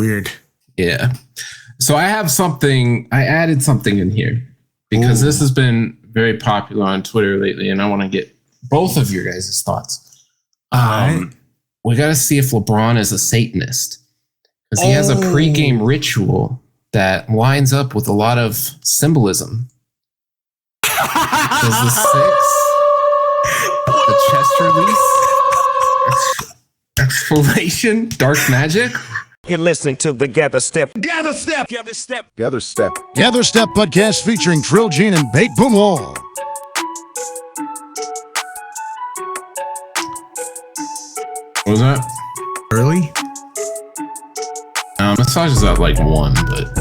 weird. Yeah. So I added something in here because this has been very popular on Twitter lately, and I want to get both of your guys' thoughts. We got to see if LeBron is a Satanist because he has a pregame ritual that lines up with a lot of symbolism. Does the 6, the chest release, exfoliation, dark magic? You're listening to the Gather Step podcast featuring Trill Gene and Bait Boom Wall. What was that? Early? Massage is at like 1, but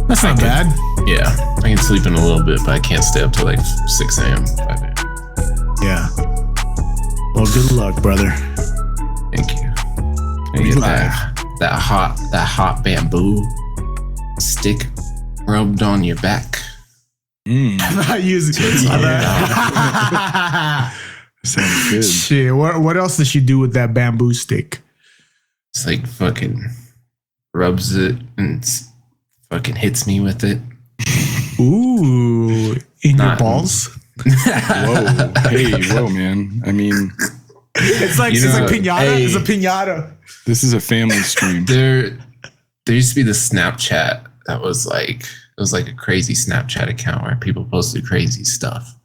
that's not bad. Yeah, I can sleep in a little bit, but I can't stay up till like 6 a.m. 5 a.m. Yeah. Well, good luck, brother. Thank you. And get that hot bamboo stick rubbed on your back. I'm not using Sounds good. Shit, what else does she do with that bamboo stick? It's like fucking rubs it and fucking hits me with it. Ooh, in your balls? Whoa, man. I mean, it's like pinata. Hey, it's a pinata. this is a family stream. There used to be this Snapchat that was like a crazy Snapchat account where people posted crazy stuff.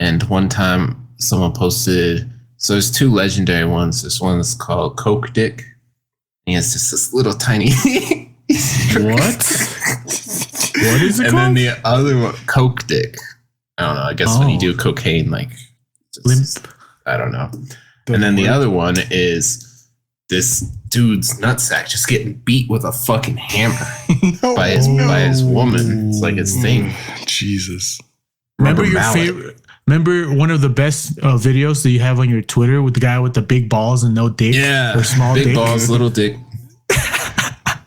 And one time someone posted, so there's 2 legendary ones. This one's called Coke Dick. And it's just this little tiny What? What is it and called? then the other one, Coke Dick. I don't know. I guess when you do cocaine, like limp. I don't know. And then the other one is this dude's nutsack just getting beat with a fucking hammer by his woman. It's like his thing. Jesus. Remember your favorite? Remember one of the best videos that you have on your Twitter with the guy with the big balls and no dick? Yeah, or small big dick? balls, little dick.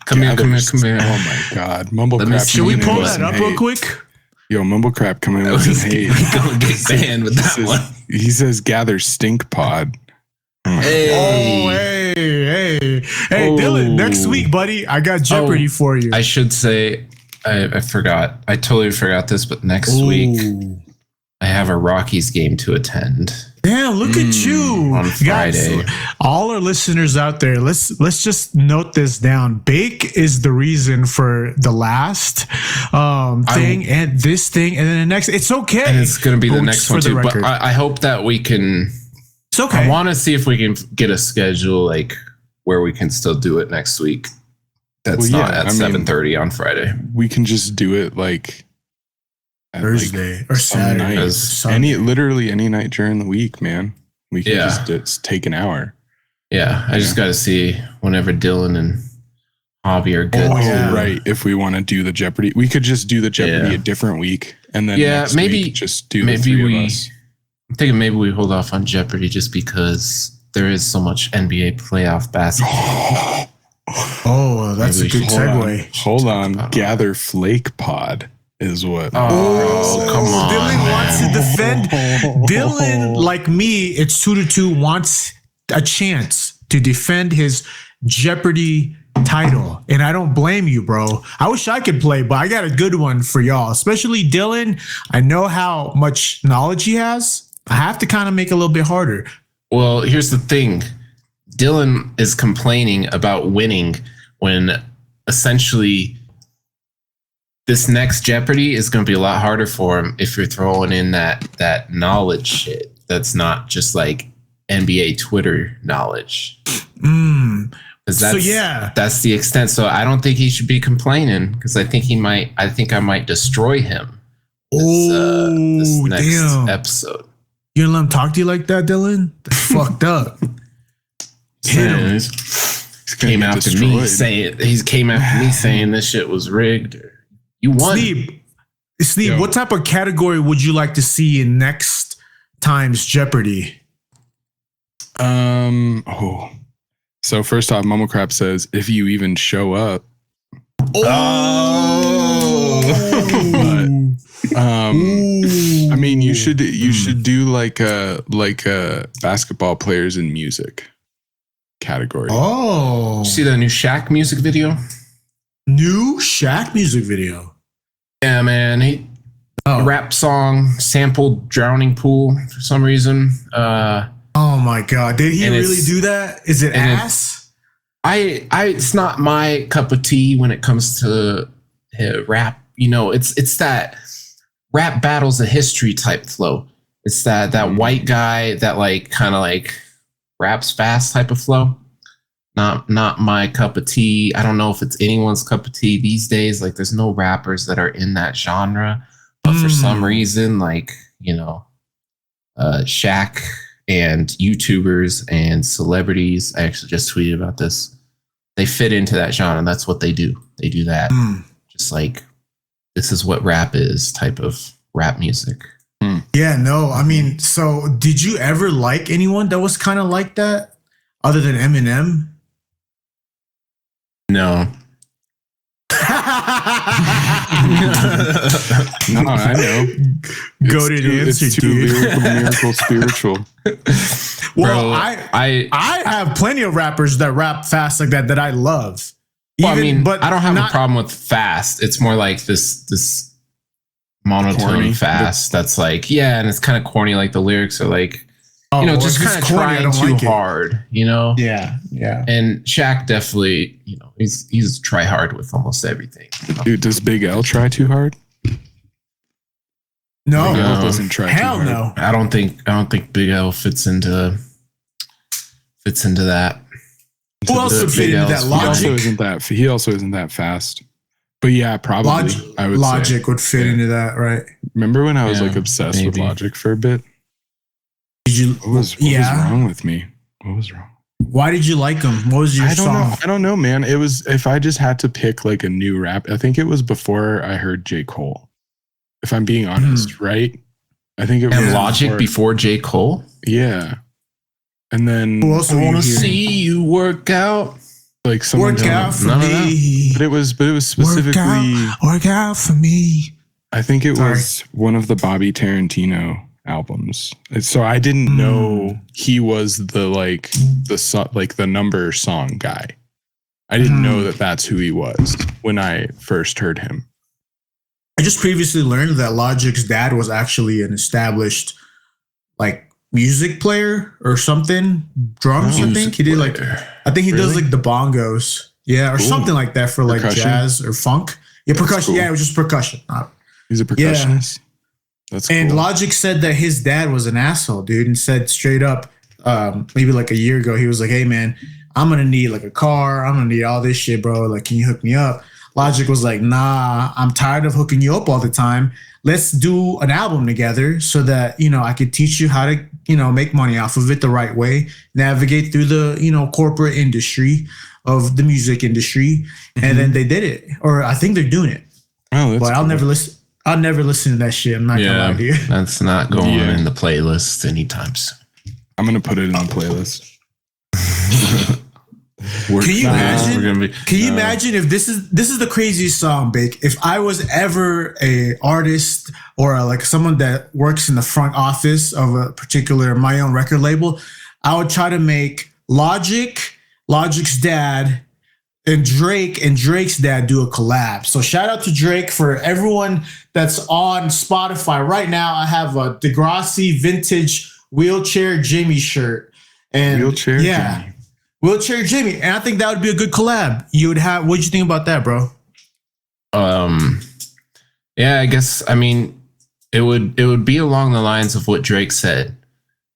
Come here. Oh my God, Mumblecrap. Should we pull that up real quick? Yo, Mumblecrap coming in with some hate. Gonna get banned with that one. He says gather stink pod. Hey, Dillon, next week, buddy, I got Jeopardy for you. I should say, I forgot. I totally forgot this, but next week I have a Rockies game to attend. Damn, look at you. On Friday. Guys, all our listeners out there, let's just note this down. Bake is the reason for the last thing and this thing and then the next. It's okay. And it's going to be the next one too. But I hope that we can. It's okay. I want to see if we can get a schedule like where we can still do it next week. That's not at 7:30 on Friday. We can just do it like Thursday or Saturday. Literally any night during the week, man. We can just take an hour. Yeah, I just got to see whenever Dillon and Javi are good. Right. If we want to do the Jeopardy, we could just do the Jeopardy a different week, and then maybe week just do the 3 of us. I'm thinking maybe we hold off on Jeopardy just because there is so much NBA playoff basketball. That's a good segue. Hold on. Gather Flake Pod is what. Oh, come on. Dillon wants to defend. Dillon, like me, it's 2-2, wants a chance to defend his Jeopardy title. And I don't blame you, bro. I wish I could play, but I got a good one for y'all, especially Dillon. I know how much knowledge he has. I have to kind of make it a little bit harder. Well, here's the thing. Dillon is complaining about winning when essentially this next Jeopardy is going to be a lot harder for him if you're throwing in that knowledge shit. That's not just like NBA Twitter knowledge. That's the extent. So I don't think he should be complaining because I think I might destroy him this next episode. You gonna let him talk to you like that, Dillon? That's fucked up. Hit him. He came after me saying this shit was rigged. You won. Sneeb, what type of category would you like to see in next time's Jeopardy? So first off, Mumblecrap says, if you even show up. I mean, you should do like basketball players in music category. Oh, See the new Shaq music video? new Shaq music video. Yeah, man. A rap song sampled Drowning Pool for some reason. Oh my God. Did he really do that? Is it ass? It's not my cup of tea when it comes to rap. You know, it's that rap battles of history type flow. It's that white guy that like kind of like raps fast type of flow. Not my cup of tea. I don't know if it's anyone's cup of tea these days. Like there's no rappers that are in that genre. But for some reason, like, you know, Shaq and YouTubers and celebrities, I actually just tweeted about this. They fit into that genre. That's what they do. They do that. Just like, this is what rap is type of rap music. Yeah, no. I mean, so did you ever like anyone that was kind of like that other than Eminem? No. No, I know. Goated answer, it's too dude. lyrical, miracle, spiritual. Well, Bro, I have plenty of rappers that rap fast like that I love. But I don't have a problem with fast. It's more like this monotone corny, fast. That's like, yeah, and it's kind of corny. Like the lyrics are like, you know, just kind of trying too hard. You know? Yeah. And Shaq definitely, you know, he's try hard with almost everything. You know? Dude, does Big L try too hard? No, Big L doesn't try hell too hard. no. I don't think Big L fits into that. Who else would fit into that? He also isn't that fast. But yeah, probably. I would Logic say. would fit into that, right? Remember when I was like obsessed with Logic for a bit? Did you? What was wrong with me? What was wrong? Why did you like him? What was your song? I don't know, man. It was, if I just had to pick like a new rap, I think it was before I heard J. Cole. If I'm being honest, right? I think it was Logic before J. Cole. Yeah. And then Who else I want to see you work out. Like someone Work out for me. But it was specifically work out for me. I think it was one of the Bobby Tarantino albums. So I didn't know he was the number song guy. I didn't know that that's who he was when I first heard him. I just previously learned that Logic's dad was actually an established like music player or something. Drums, I think. He did like, I think he does like the bongos. Yeah, or something like that for like jazz or funk. Yeah, percussion. Cool. Yeah, it was just percussion. He's a percussionist. Yeah. That's cool. And Logic said that his dad was an asshole, dude, and said straight up, maybe like a year ago, he was like, "Hey man, I'm gonna need like a car. I'm gonna need all this shit, bro. Like, can you hook me up?" Logic was like, "Nah, I'm tired of hooking you up all the time. Let's do an album together so that, you know, I could teach you how to, you know, make money off of it the right way, navigate through the, you know, corporate industry of the music industry." And then they did it, or I think they're doing it. Oh, that's but cool. I'll never listen to that shit. I'm not gonna lie to you. That's not going in the playlist anytime soon. I'm gonna put it in the playlist. Can you imagine? Can you imagine if this is the craziest song, Bake? If I was ever a artist or like someone that works in the front office of a particular my own record label, I would try to make Logic's dad, and Drake's dad do a collab. So shout out to Drake. For everyone that's on Spotify right now, I have a Degrassi vintage Wheelchair Jimmy shirt. And Wheelchair Jimmy. Wheelchair Jimmy. And I think that would be a good collab. You would have, what'd you think about that, bro? Yeah, I guess, I mean, it would be along the lines of what Drake said.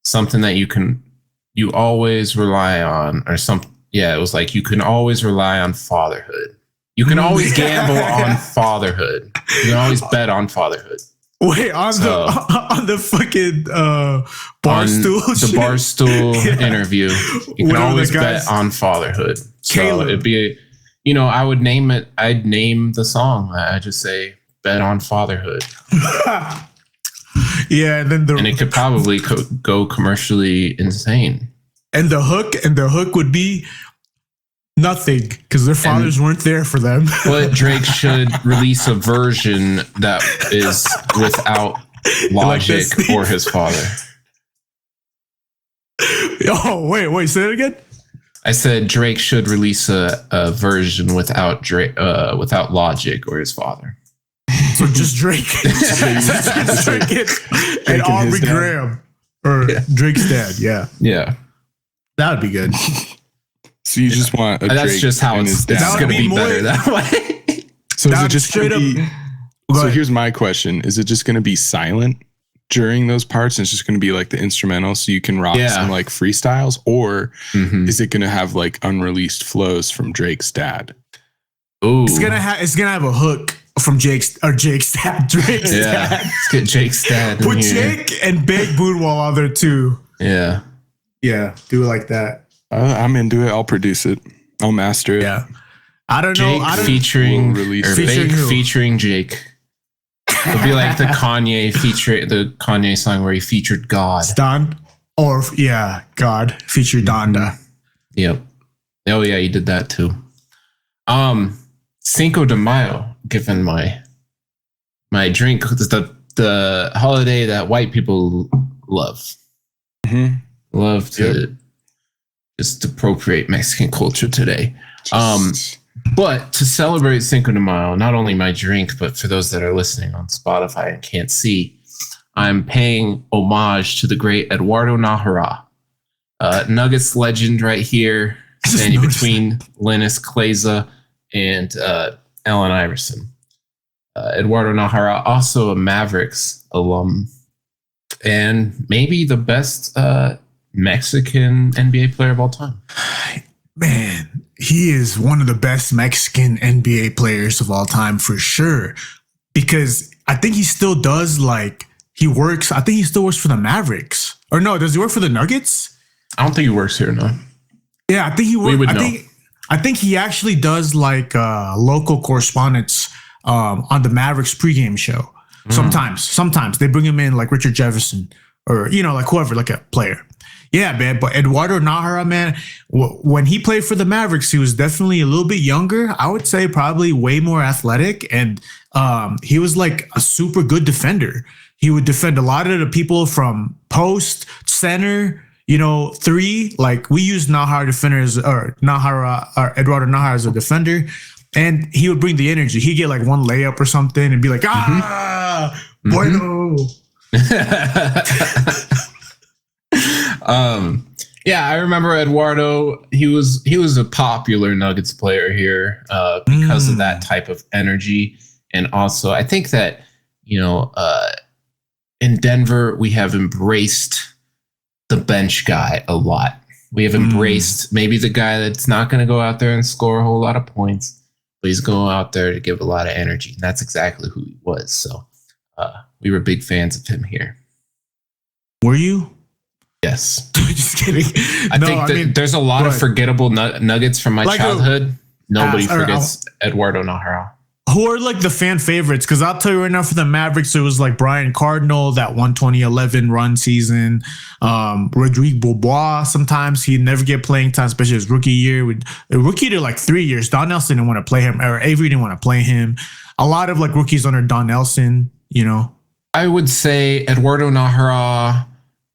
Something that you always rely on, or something. Yeah, it was like, you can always rely on fatherhood. You can always gamble on fatherhood. You can always bet on fatherhood. Wait, on the fucking Barstool? The Barstool interview. You can always bet on fatherhood. So it'd be, you know, I'd name the song. I just say, bet on fatherhood. Yeah, and then it could probably go commercially insane. And the hook would be nothing because their fathers weren't there for them. But Drake should release a version that is without Logic or his father. Oh, wait, say that again? I said Drake should release a version without without Logic or his father. So just Drake. Just Drake and Aubrey Graham. Or Drake's dad, yeah. Yeah. That would be good. So you just want a That's Drake just how and it's his dad. going to be better that way. So is it just straight gonna be, Go so ahead. here's my question. Is it just going to be silent during those parts and it's just going to be like the instrumental so you can rock some like freestyles? Or is it going to have like unreleased flows from Drake's dad? Ooh. It's gonna have a hook from Drake's dad. Drake's dad. Let's get Jake's dad. Put Jake and Big Budenholzer on there too. Yeah. Yeah, do it like that. I'm into it. I'll produce it. I'll master it. Yeah. I don't Jake know. I don't featuring We'll release or it. Featuring Big who? featuring Jake. It'll be like the Kanye song where he featured God. Don or God featured Donda. Yep. Oh yeah, he did that too. Cinco de Mayo, given my drink, the holiday that white people love. Love to just appropriate Mexican culture today. But to celebrate Cinco de Mayo, not only my drink, but for those that are listening on Spotify and can't see, I'm paying homage to the great Eduardo Nájera, Nuggets legend right here, standing between Linus Kleza and Allen Iverson. Eduardo Nájera, also a Mavericks alum, and maybe the best Mexican NBA player of all time. Man, he is one of the best Mexican NBA players of all time for sure. Because I think he still does I think he still works for the Mavericks. Or no, does he work for the Nuggets? I don't think he works here, no. Yeah, I think he works. We would know. I think he actually does local correspondence on the Mavericks pregame show. Sometimes they bring him in like Richard Jefferson or whoever, like a player. Yeah, man. But Eduardo Nájera, man, when he played for the Mavericks, he was definitely a little bit younger. I would say probably way more athletic, and he was like a super good defender. He would defend a lot of the people from post, center, three. Like we use Eduardo Nájera as a defender, and he would bring the energy. He'd get like one layup or something and be like, bueno. Yeah, I remember Eduardo. He was a popular Nuggets player here because of that type of energy, and also I think that in Denver we have embraced the bench guy a lot. We have embraced maybe the guy that's not going to go out there and score a whole lot of points, but he's going out there to give a lot of energy, and that's exactly who he was. So we were big fans of him here. Were you? Yes. Just kidding. I think there's a lot of forgettable nuggets from my childhood. Nobody forgets Eduardo Nájera. Who are like the fan favorites? Because I'll tell you right now, for the Mavericks, it was like Brian Cardinal, that 2011 run season. Rodrigue Beaubois, sometimes he'd never get playing time, especially his rookie year. Rookie to like 3 years. Don Nelson didn't want to play him, or Avery didn't want to play him. A lot of like rookies under Don Nelson, I would say Eduardo Nájera,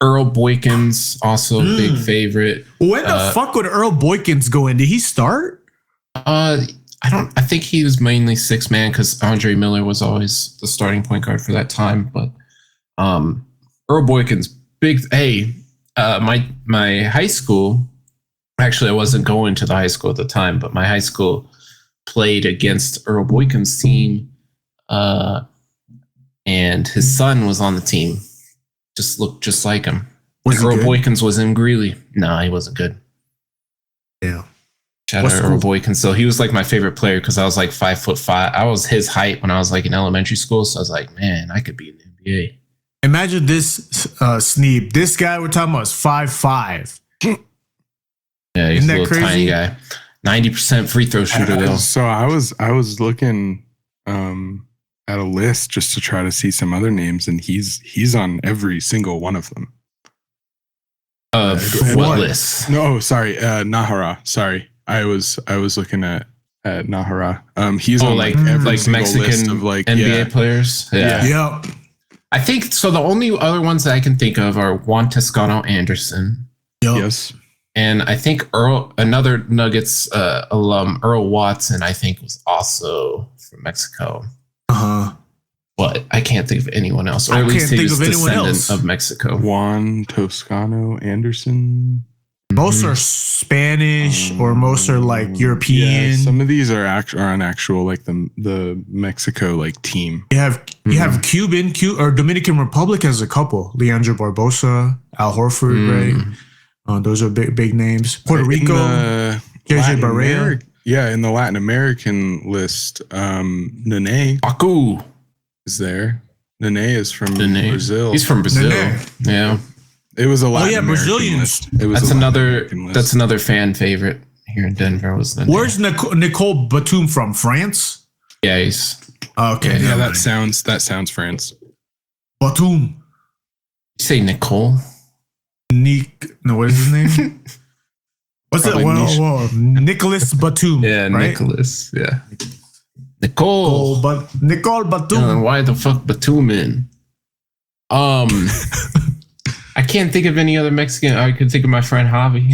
Earl Boykins, also a big favorite. When the fuck would Earl Boykins go in? Did he start? I think he was mainly 6-man because Andre Miller was always the starting point guard for that time. But Earl Boykins, big. Hey, my high school. Actually, I wasn't going to the high school at the time, but my high school played against Earl Boykins' team, and his son was on the team. Just looked just like him. Earl Boykins was in Greeley. No, he wasn't good. Yeah. Shout out Earl Boykins. So he was like my favorite player because I was like 5'5". I was his height when I was like in elementary school. So I was like, man, I could be in the NBA. Imagine this, Sneeb. This guy we're talking about is 5'5". Yeah, he's a little tiny guy. 90% free throw shooter though. So I was looking at a list just to try to see some other names, and he's on every single one of them. What list? No, sorry, Nájera. Sorry, I was looking at Nájera. He's on like every single Mexican list of like NBA players. Yeah. I think so. The only other ones that I can think of are Juan Toscano Anderson. Yep. Yes. And I think another Nuggets alum, Earl Watson, I think was also from Mexico. But I can't think of anyone else. Or at least he was descendant of Mexico. Juan Toscano Anderson. Most are Spanish or most are like European. Yeah, some of these are on actual like the Mexico like team. You have Cuban or Dominican Republic has a couple. Leandro Barbosa, Al Horford, right? Those are big names. Puerto Rico, JJ Barea. Yeah, in the Latin American list, Nene Aku is there. Nene is from Brazil. He's from Brazil. Nene. Yeah. It was a Latin American Brazilians. list. It was that's another fan favorite here in Denver. Where's Nicole Batum from? France? Yeah, he's okay. Yeah, that sounds France. Batum. You say Nicole? No, what is his name? What's that? Whoa. Nicholas Batum. Yeah, right? Nicholas. Yeah. Nicole Batum. Why the fuck Batum in? I can't think of any other Mexican. I could think of my friend Javi.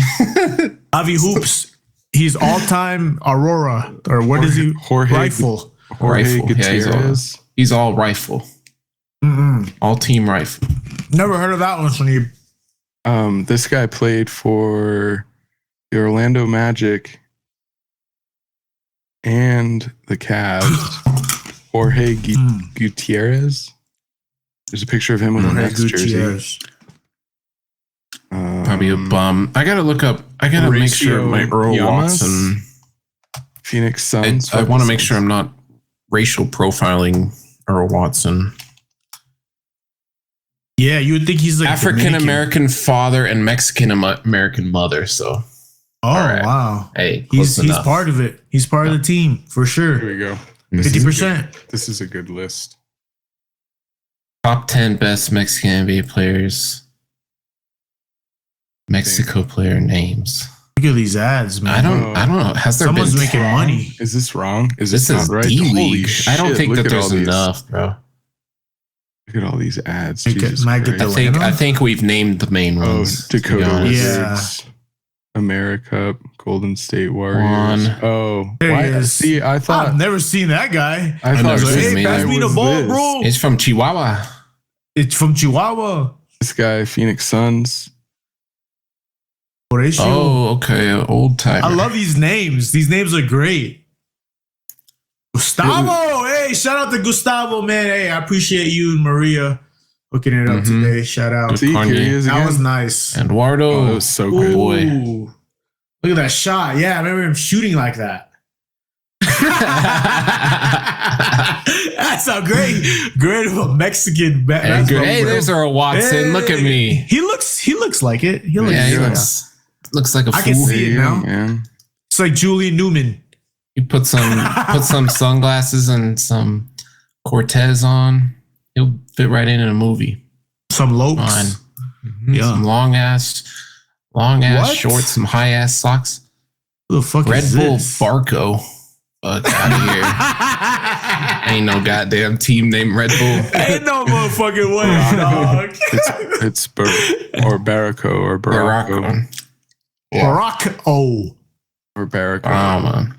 Javi Hoops. He's all-time Aurora. Or what is he? Rifle. Yeah, he's all rifle. All team rifle. Never heard of that one, Sonny. This guy played for the Orlando Magic and the Cavs. Jorge Gutierrez. There's a picture of him with a Nets jersey. Probably a bum. I gotta look up. I gotta make sure my Earl Watson. Phoenix Suns. I want to make sure I'm not racial profiling Earl Watson. Yeah, you would think he's like African American father and Mexican American mother. So, right. Wow. Hey, he's part of it. He's part of the team for sure. Here we go. 50%. This is a good list. Top 10 best Mexican NBA players. Mexico player names. Look at these ads, man. I don't know. Has there Someone's been making money? Is this wrong? This is not right? D-League. I don't think that there's enough, bro. Look at all these ads. I think we've named the main ones. Dakota Wizards, America, Golden State Warriors. There he is. See, I thought I've never seen that guy. I've never seen him. Pass me the ball, bro. It's from Chihuahua. This guy, Phoenix Suns. Horatio. Oh, okay. Old timer. I love these names. These names are great. Gustavo. Hey, shout out to Gustavo, man. Hey, I appreciate you and Maria hooking it up today. Shout out. See, here he is again. That was nice. Eduardo. Oh, that was so good. Boy. Look at that shot. Yeah, I remember him shooting like that. That's a great of a Mexican. Hey, there's Earl Watson. Hey, look at me. He looks like it. He looks like a fool. I can see it now. Man. It's like Julian Newman. You put some sunglasses and some Cortez on. He'll fit right in a movie. Some Lokes. Yeah. Some long ass shorts, some high ass socks. Who the fuck Red is Bull this? Barco. Fuck out of here. Ain't no goddamn team named Red Bull. Ain't no motherfucking way, dog. It's Baracco or Baracco. Baracco. Or Baracco. Oh, man.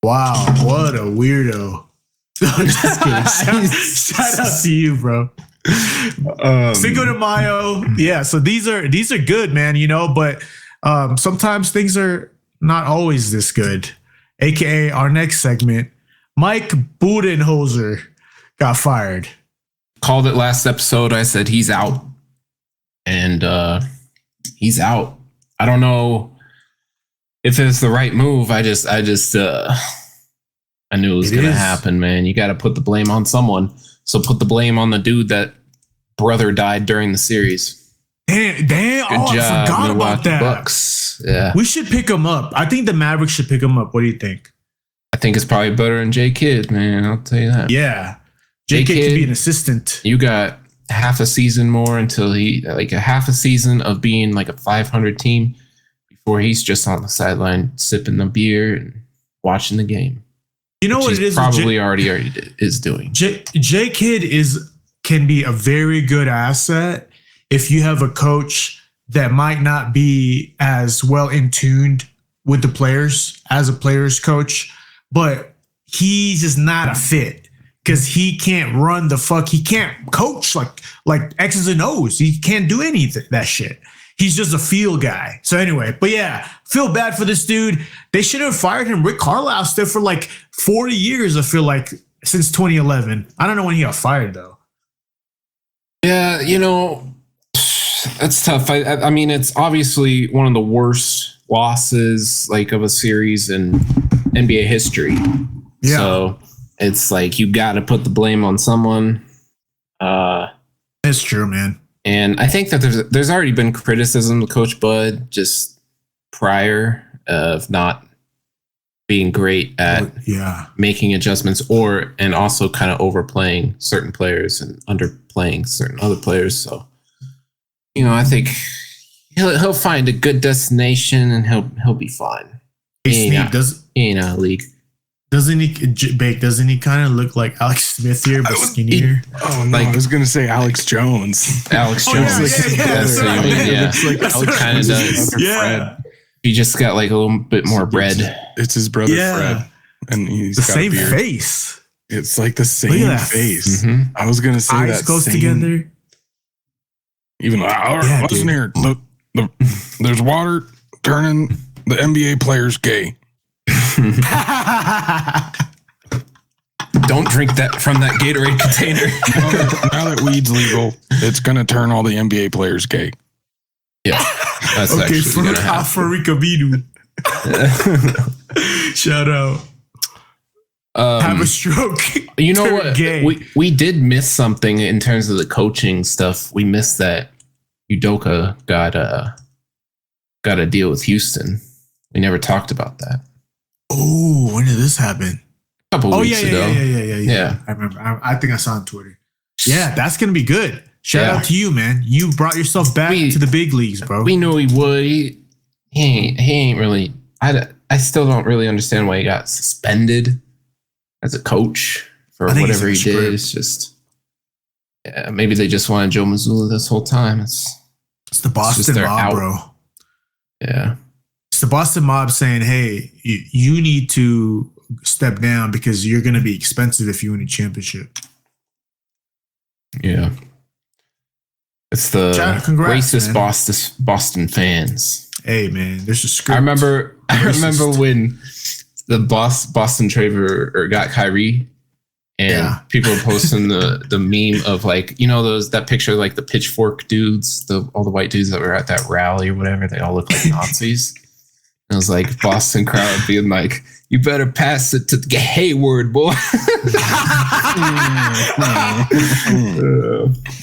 Wow, what a weirdo. Just kidding. Shout out to you, bro. Cinco de Mayo. Yeah, so these are good, man, but sometimes things are not always this good. AKA our next segment, Mike Budenholzer got fired. Called it last episode. I said he's out. And he's out. I don't know if it's the right move. I knew it was going to happen, man. You got to put the blame on someone. So put the blame on the dude that brother died during the series. Damn. Good job, I forgot about that. Bucks. Yeah. We should pick him up. I think the Mavericks should pick him up. What do you think? I think it's probably better than J Kidd, man. I'll tell you that. Yeah. J Kidd could be an assistant. You got half a season more until a half a season of being like a 500 team before he's just on the sideline sipping the beer and watching the game. You know what it is? Probably already is doing. J Kidd can be a very good asset if you have a coach that might not be as well in tuned with the players as a players coach, but he's just not a fit because he can't run the fuck. He can't coach like X's and O's. He can't do anything that shit. He's just a feel guy. So anyway, but yeah, feel bad for this dude. They should have fired him. Rick Carlisle's there for like 40 years, I feel like, since 2011. I don't know when he got fired, though. Yeah, you know, that's tough. I mean, it's obviously one of the worst losses like of a series in NBA history. Yeah. So it's like you got to put the blame on someone. It's true, man. And I think that there's already been criticism of Coach Bud just prior of not being great at making adjustments and also kind of overplaying certain players and underplaying certain other players. So, you know, I think he'll find a good destination and he'll be fine. He ain't out of league. Doesn't he kind of look like Alex Smith here, but skinnier? Oh no, I was gonna say Alex Jones. Alex Jones. That's what I mean. Yeah, Alex kind of does. Yeah. He just got like a little bit more red. It's his brother Fred, and he's the got same a beard. face. It's like the same face. Mm-hmm. I was gonna say eyes that close together. Even listen here, look, there's water turning the NBA players gay. Don't drink that from that Gatorade container. Now that weed's legal, it's gonna turn all the NBA players gay. Yeah, that's okay. actually gonna happen. For Ricabidu. Shout out. Have a stroke. You know what? Gay. We did miss something in terms of the coaching stuff. We missed that Udoka got a deal with Houston. We never talked about that. Oh, when did this happen? A couple weeks ago. Yeah. I remember. I think I saw on Twitter. Yeah, that's gonna be good. Shout out to you, man. You brought yourself back to the big leagues, bro. We knew he would. He ain't really. I still don't really understand why he got suspended as a coach for whatever he did. It's just, maybe they just wanted Joe Mazzulla this whole time. It's the Boston mob, bro. Yeah. It's the Boston mob saying, hey, you need to step down because you're going to be expensive if you win a championship. Yeah. It's the racist Boston fans. Hey, man, there's a script. I remember when the Boston Traver got Kyrie, and people were posting the meme of like, you know, that picture of like the pitchfork dudes, all the white dudes that were at that rally or whatever. They all look like Nazis. And it was like Boston crowd being like, "You better pass it to Hayward, boy."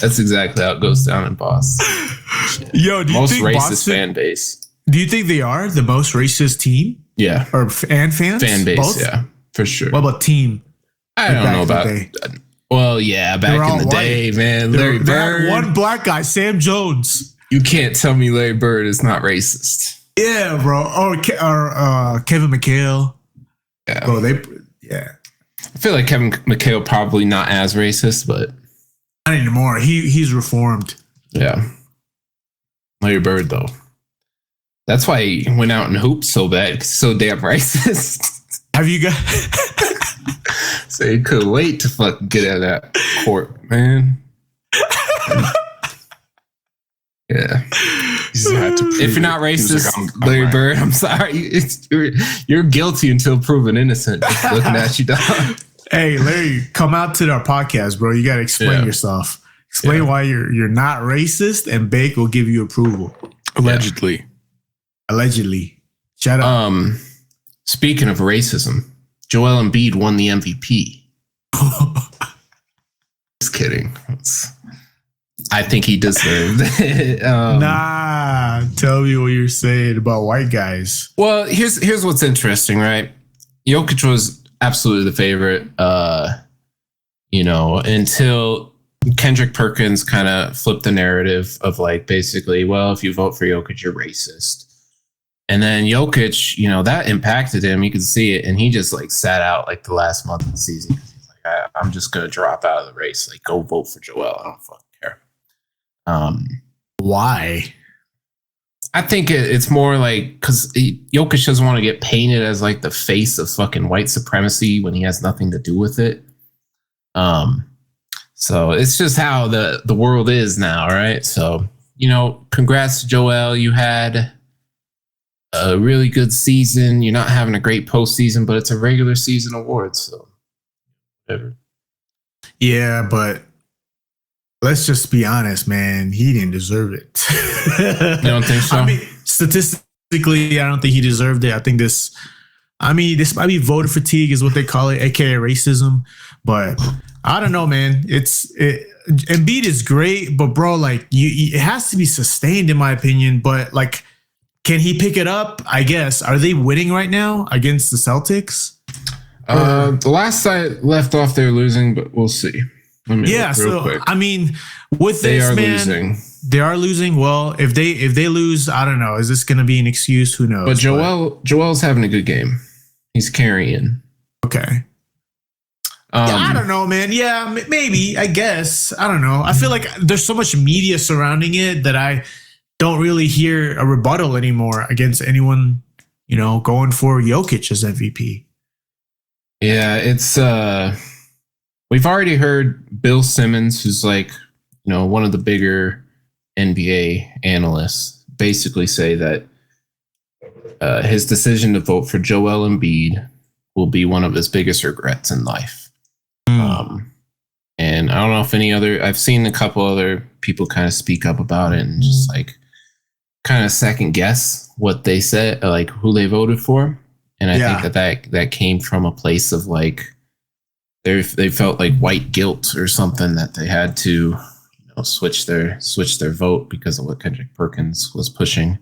That's exactly how it goes down in Boston. Yo, do you most think racist Boston, fan base? Do you think they are the most racist team? Yeah, and fans? Fan base, both? Yeah, for sure. What about team? I don't know about. Well, yeah, back in the day, man. Larry Bird. One black guy, Sam Jones. You can't tell me Larry Bird is not racist. Yeah, bro. Or Kevin McHale. Yeah. Bro, I feel like Kevin McHale probably not as racist, but not anymore. He's reformed. Yeah. Larry Bird, though. That's why he went out and hooped so bad. So damn racist. Have you got? So he couldn't wait to fucking get out of that court, man. Yeah. If you're not racist, Larry Bird, I'm sorry. You're guilty until proven innocent. Just looking at you, dog. Hey, Larry, come out to our podcast, bro. You got to explain yourself. Explain why you're not racist, and Bake will give you approval. Allegedly. Shout out. Speaking of racism, Joel Embiid won the MVP. Just kidding. I think he deserved it. Nah, tell me what you're saying about white guys. Well, here's what's interesting, right? Jokic was absolutely the favorite, until Kendrick Perkins kind of flipped the narrative of like, basically, well, if you vote for Jokic, you're racist. And then Jokic, that impacted him. You could see it. And he just like sat out like the last month of the season. He's like, I'm just going to drop out of the race. Like, go vote for Joel. I don't fucking care. Why? I think it's more like because Jokic doesn't want to get painted as like the face of fucking white supremacy when he has nothing to do with it. So it's just how the world is now, right? So, congrats to Joel. You had a really good season. You're not having a great postseason, but it's a regular season award, so whatever. Yeah, but let's just be honest, man. He didn't deserve it. You don't think so? I mean, statistically, I don't think he deserved it. I think this might be voter fatigue is what they call it, aka racism. But I don't know, man. Embiid is great, but bro, like it has to be sustained in my opinion. But like, can he pick it up? I guess. Are they winning right now against the Celtics? The last I left off, they're losing, but we'll see. Yeah, so quick. I mean, with they this, are man, losing. They are losing. Well, if they lose, I don't know. Is this going to be an excuse? Who knows? But Joel's having a good game. He's carrying. Okay. Yeah, I don't know, man. Yeah, maybe. I guess. I don't know. I feel like there's so much media surrounding it that I don't really hear a rebuttal anymore against anyone, going for Jokic as MVP. Yeah, it's we've already heard Bill Simmons, who's like, one of the bigger NBA analysts, basically say that his decision to vote for Joel Embiid will be one of his biggest regrets in life. And I don't know if I've seen a couple other people kind of speak up about it and just like kind of second guess what they said, like who they voted for. And I think that came from a place of like they felt like white guilt or something that they had to switch their vote because of what Kendrick Perkins was pushing.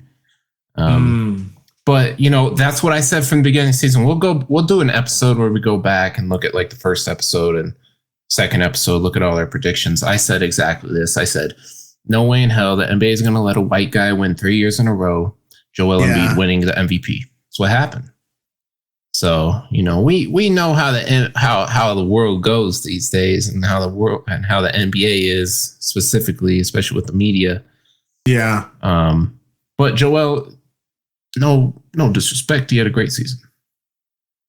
But that's what I said from the beginning of the season. We'll do an episode where we go back and look at like the first episode and second episode, look at all our predictions. I said exactly this. I said, no way in hell the NBA is going to let a white guy win 3 years in a row. Embiid winning the MVP. That's what happened. So, we know how the world goes these days and how the NBA is specifically, especially with the media. Yeah. But Joel, no disrespect, he had a great season.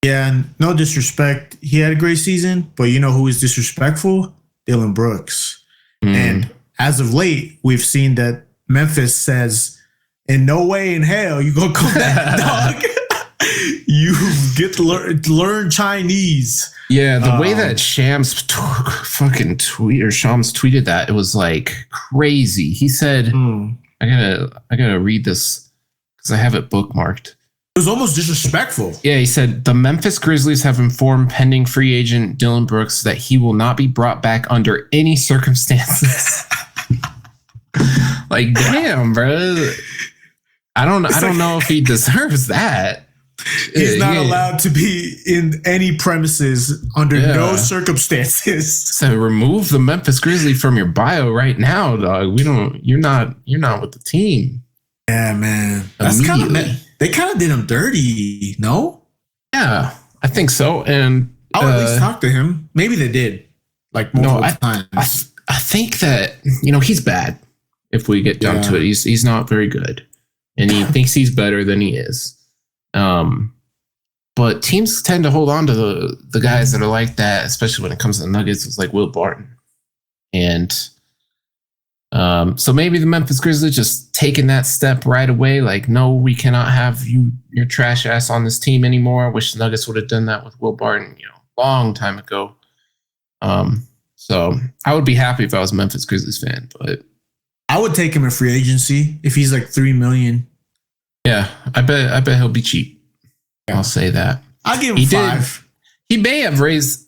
Yeah, no disrespect. He had a great season, but you know who is disrespectful? Dillon Brooks. And as of late, we've seen that Memphis says, in no way in hell you gonna come back, dog. You get to learn Chinese. Yeah, the way that Shams tweeted that, it was like crazy. He said, I gotta read this because I have it bookmarked. It was almost disrespectful. Yeah, he said, the Memphis Grizzlies have informed pending free agent Dillon Brooks that he will not be brought back under any circumstances. Like, damn, bro. I don't know if he deserves that. He's not allowed to be in any premises under no circumstances. So remove the Memphis Grizzlies from your bio right now, dog. You're not with the team. Yeah, man. They kind of did him dirty, no? Yeah, I think so. And I'll at least talk to him. Maybe they did. Like multiple times. I think that, he's bad. If we get down to it, he's not very good. And he thinks he's better than he is. But teams tend to hold on to the guys that are like that, especially when it comes to the Nuggets. It's like Will Barton. And so maybe the Memphis Grizzlies just taking that step right away. Like, no, we cannot have your trash ass on this team anymore. I wish the Nuggets would have done that with Will Barton, long time ago. So I would be happy if I was a Memphis Grizzlies fan, but I would take him in free agency if he's like $3 million. Yeah, I bet he'll be cheap. I'll say that. I'll give him $5. He may have raised,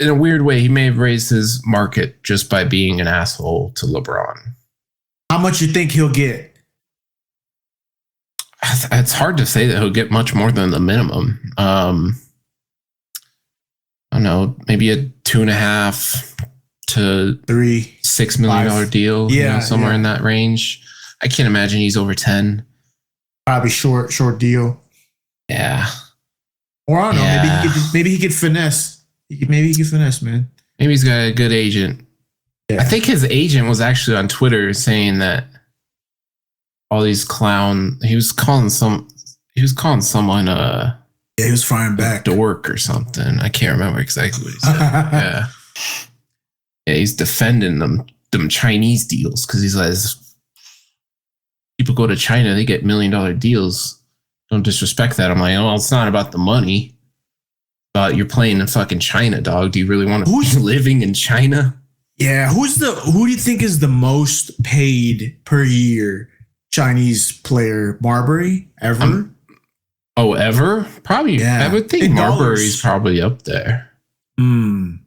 in a weird way, he may have raised his market just by being an asshole to LeBron. How much you think he'll get? It's hard to say that he'll get much more than the minimum. I don't know, maybe a $2.5 to $6 million deal. Yeah, somewhere in that range. I can't imagine he's over 10. Probably short deal. Yeah. Or I don't know. Maybe he could finesse. Maybe he could finesse, man. Maybe he's got a good agent. Yeah. I think his agent was actually on Twitter saying that all these clown. He was calling someone Yeah, he was firing back. dork or something. I can't remember exactly what he said. Yeah. Yeah, he's defending them Chinese deals because he's like, people go to China, they get $1 million deals. Don't disrespect that. I'm like, oh, it's not about the money. But you're playing in fucking China, dog. Do you really want to be living in China? Yeah, who do you think is the most paid per year Chinese player? Marbury ever? Ever? Probably. Yeah. I would think In Marbury's dollars. probably up there. God,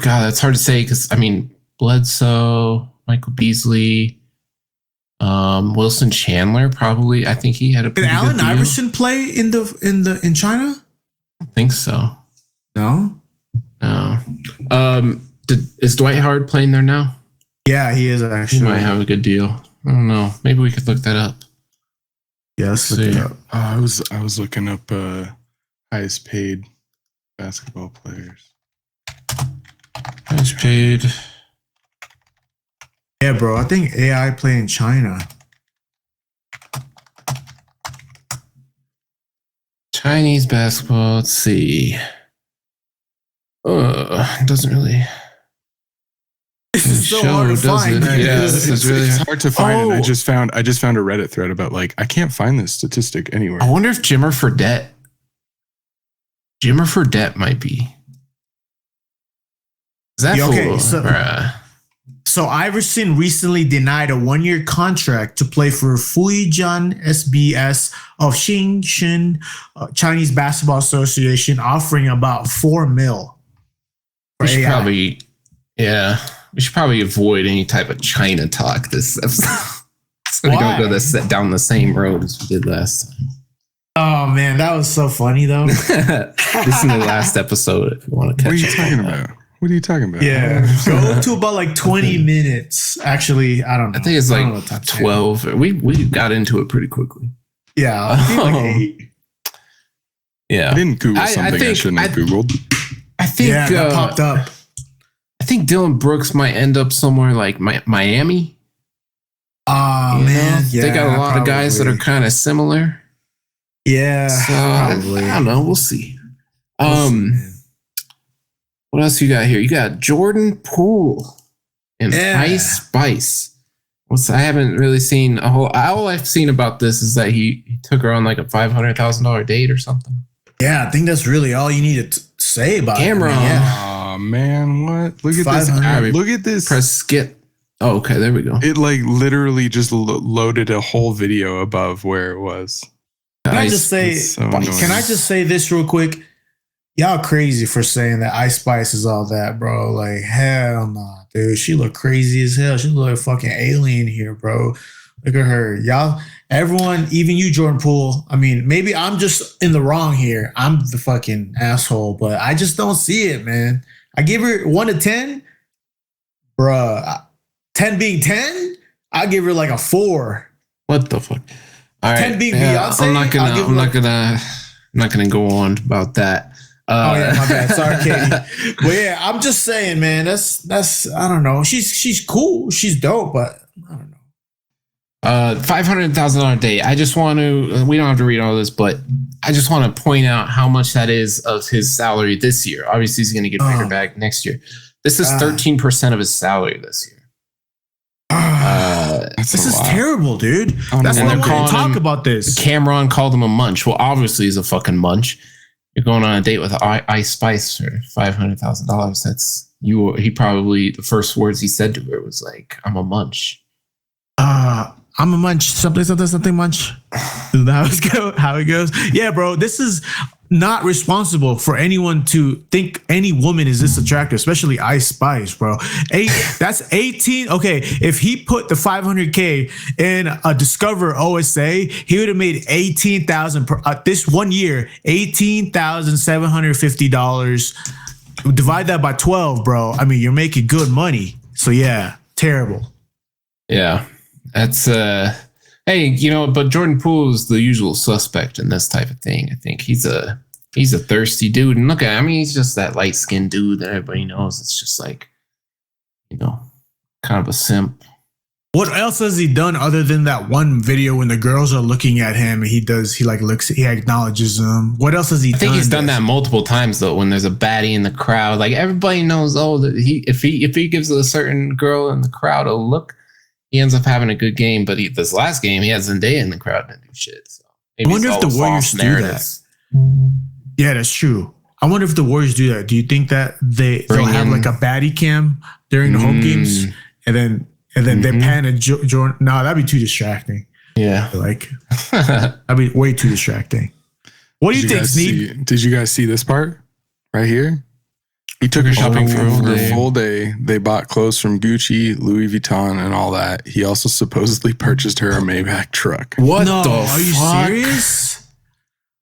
that's hard to say because I mean Bledsoe, Michael Beasley, Wilson Chandler probably. I think he had a. Did pretty Allen good deal. Iverson play in China? I think so. No. No. Is Dwight Howard playing there now? Yeah, he is He actually. might have a good deal. I don't know. Maybe we could look that up. Yeah, let's look it up. I was looking up highest paid basketball players. Highest paid. Yeah, bro. I think AI play in China. Chinese basketball. Let's see. Doesn't really. This is so hard to find, man. Yeah, this is really. It's hard to find. And Oh. I just found a Reddit thread about like I can't find this statistic anywhere. I wonder if Jimmer Fredette might be. Is that Yeah, okay, fool? so- So Iverson recently denied a 1-year contract to play for Fujian SBS of Xinjiang Chinese Basketball Association, offering about $4 million. we should probably, we should probably avoid any type of China talk this episode, so we Why? don't go down the same road as we did last time. Oh man, that was so funny though. Listen to the last episode if you want to catch What are you up. talking about? What are you talking about? Yeah, go to about like 20 minutes. Actually, I don't know. I think it's I don't know like what time it is. 12. We got into it pretty quickly. Yeah, I think like 8. Yeah. I didn't Google I something I think- shouldn't have Googled. I think Yeah, that popped up. I think Dillon Brooks might end up somewhere like Miami. Oh You man, know? yeah, They got a lot of guys that are probably. kind of similar. Yeah, So probably. I don't know. We'll see. Man. What else you got here? You got Jordan Poole and Yeah. Ice Spice. I haven't really seen a whole. All I've seen about this is that he took her on like a $500,000 date or something. Yeah, I think that's really all you need to say about Cameron. it. I mean, yeah. Oh man, what? Look at this. 500. Look at this. Press skip. Oh, okay. There we go. It like literally just loaded a whole video above where it was. Can I Ice just say? It's so annoying. Can I just say this real quick? Y'all crazy for saying that Ice Spice is all that, bro. Like, hell nah, dude. She look crazy as hell. She look like a fucking alien here, bro. Look at her. Y'all, everyone, even you, Jordan Poole. I mean, maybe I'm just in the wrong here. I'm the fucking asshole, but I just don't see it, man. I give her 1 to 10. Bruh. 10 being 10, I give her like a 4. What the fuck? All right. 10 being Beyonce, I'm not I'll give gonna her go on about that. Oh yeah, my bad. Sorry, Katie. But yeah, I'm just saying, man. That's I don't know. She's cool. She's dope, but I don't know. $500,000 day. I just want to. We don't have to read all this, but I just want to point out how much that is of his salary this year. Obviously, he's going to get bigger back next year. This is 13% of his salary this year. That's This a is lot. terrible, dude. Oh, That's no. why I And they're want calling to talk him- about this. Cameron called him a munch. Well, obviously, he's a fucking munch. You're going on a date with Ice Spice for $500,000. That's you. He probably the first words he said to her was like, "I'm a munch." I'm a munch. Something munch. Is that how it goes? Yeah, bro. This is not responsible for anyone to think any woman is this attractive, especially Ice Spice, bro. That's 18. Okay, if he put the 500K in a Discover OSA, he would have made 18,000 this 1 year, $18,750. Divide that by 12, bro. I mean, you're making good money. So yeah, terrible. Yeah, that's Hey, you know, but Jordan Poole is the usual suspect in this type of thing. I think he's a thirsty dude, and look at him. I mean, he's just that light skinned dude that everybody knows. It's just like, you know, kind of a simp. What else has he done other than that one video when the girls are looking at him and he acknowledges them? What else has he done? I think he's done that multiple times though. When there's a baddie in the crowd, like everybody knows, if he gives a certain girl in the crowd a look, he ends up having a good game. But this last game, he had Zendaya in the crowd and do shit. So I wonder if the Warriors do that. Yeah, that's true. I wonder if the Warriors do that. Do you think that they'll have like a baddie cam during the home games and then they pan and Jordan? No, that'd be too distracting. Yeah, that'd be way too distracting. What do you think, Sneak? Did you guys see this part right here? He took her shopping for a full day. They bought clothes from Gucci, Louis Vuitton, and all that. He also supposedly purchased her a Maybach truck. What no, the are you fuck? Serious?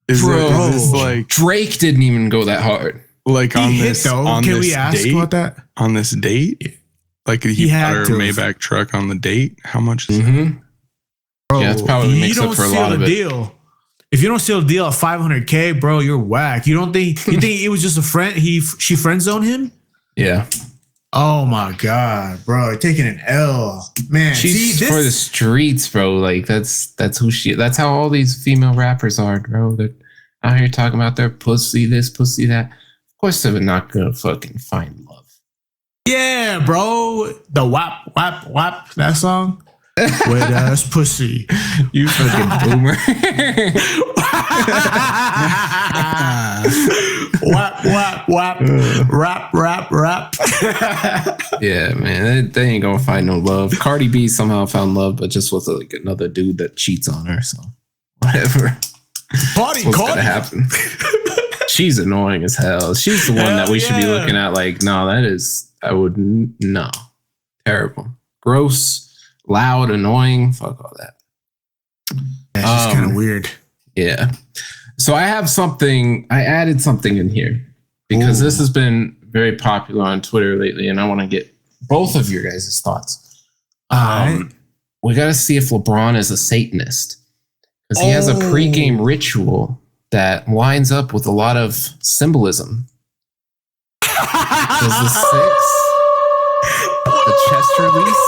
Is this like Drake didn't even go that hard? Like on this, on Can this we ask date? about that? On this date? Like he bought her a Maybach truck on the date? How much is that? Bro, yeah, it's probably makes up for a lot of it. Deal. If you don't seal a deal at $500K, bro, you're whack. You think it was just a friend? She friend zoned him? Yeah. Oh my god, bro, taking an L, man. She's for the streets, bro. Like that's who she. That's how all these female rappers are, bro. They're out here talking about their pussy, this, pussy, that. Of course, they're not gonna fucking find love. Yeah, bro. The wap wap wap. That song. Wet ass pussy. You fucking boomer. Wap wap wap. Rap rap rap. Yeah, man, they ain't gonna find no love. Cardi B somehow found love, but just with like another dude that cheats on her. So whatever. What's gonna happen? She's annoying as hell. She's the one that we should be looking at. Like, no, no, terrible, gross. Loud, annoying, fuck all that. That's just kind of weird. Yeah. So I added something in here because this has been very popular on Twitter lately, and I want to get both of your guys' thoughts. We got to see if LeBron is a Satanist because he has a pregame ritual that lines up with a lot of symbolism. Does the 6, the chest release,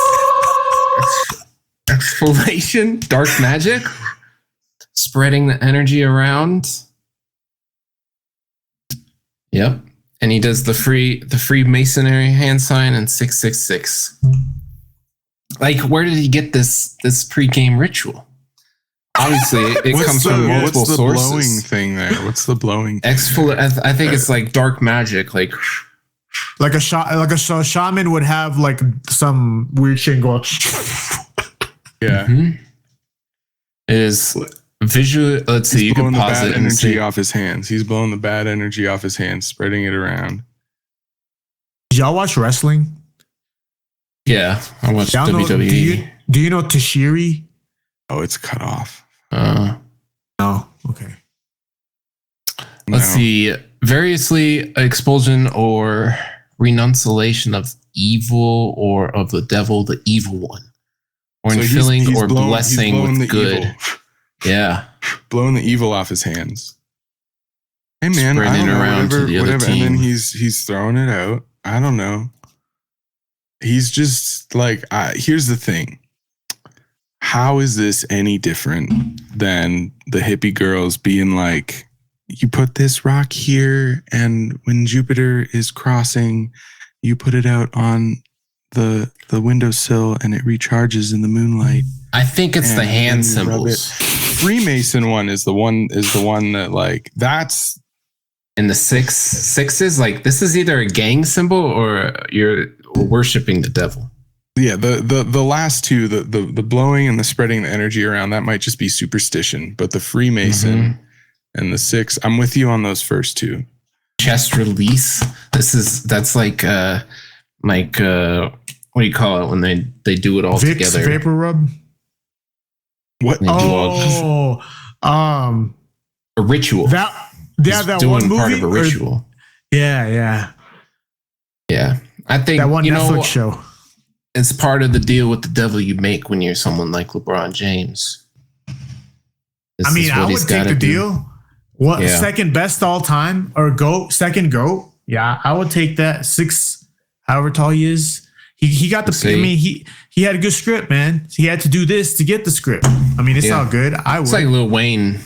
exfoliation, dark magic, spreading the energy around. Yep. And he does the Freemasonry hand sign and 666. Like, where did he get this pregame ritual? Obviously, it comes from multiple sources. What's the blowing thing there? What's the blowing? I think it's like dark magic, like a shaman would have like some weird shit going. Yeah. It is visual. Let's see. You can pause it and energy off his hands. He's blowing the bad energy off his hands, spreading it around. Did y'all watch wrestling? Yeah, I watched WWE. Do you know Tashiri? Oh, it's cut off. No. Okay. Let's see. Variously expulsion or renunciation of evil or of the devil, the evil one. Or infilling or blessing with good. Evil. Yeah. Blowing the evil off his hands. Hey man, spreading it around to the other team. And then he's throwing it out. I don't know. He's just like, here's the thing. How is this any different than the hippie girls being like, you put this rock here, and when Jupiter is crossing, you put it out on the windowsill and it recharges in the moonlight. I think it's the hand symbols. Freemason one is the one that like that's in the sixes. Like this is either a gang symbol or you're worshiping the devil. Yeah, the last two, the blowing and the spreading the energy around, that might just be superstition. But the Freemason and the 6, I'm with you on those first two. Chest release. That's like what do you call it when they do it all together? Vapor rub. What? Oh, a ritual. That doing one movie. Part of a ritual. Yeah. I think that one Netflix show. It's part of the deal with the devil you make when you're someone like LeBron James. I would take the deal. Second best all time or second GOAT? Yeah, I would take that. 6, however tall he is. He got the. I mean, he had a good script, man. He had to do this to get the script. I mean, it's all good. It's like Lil Wayne.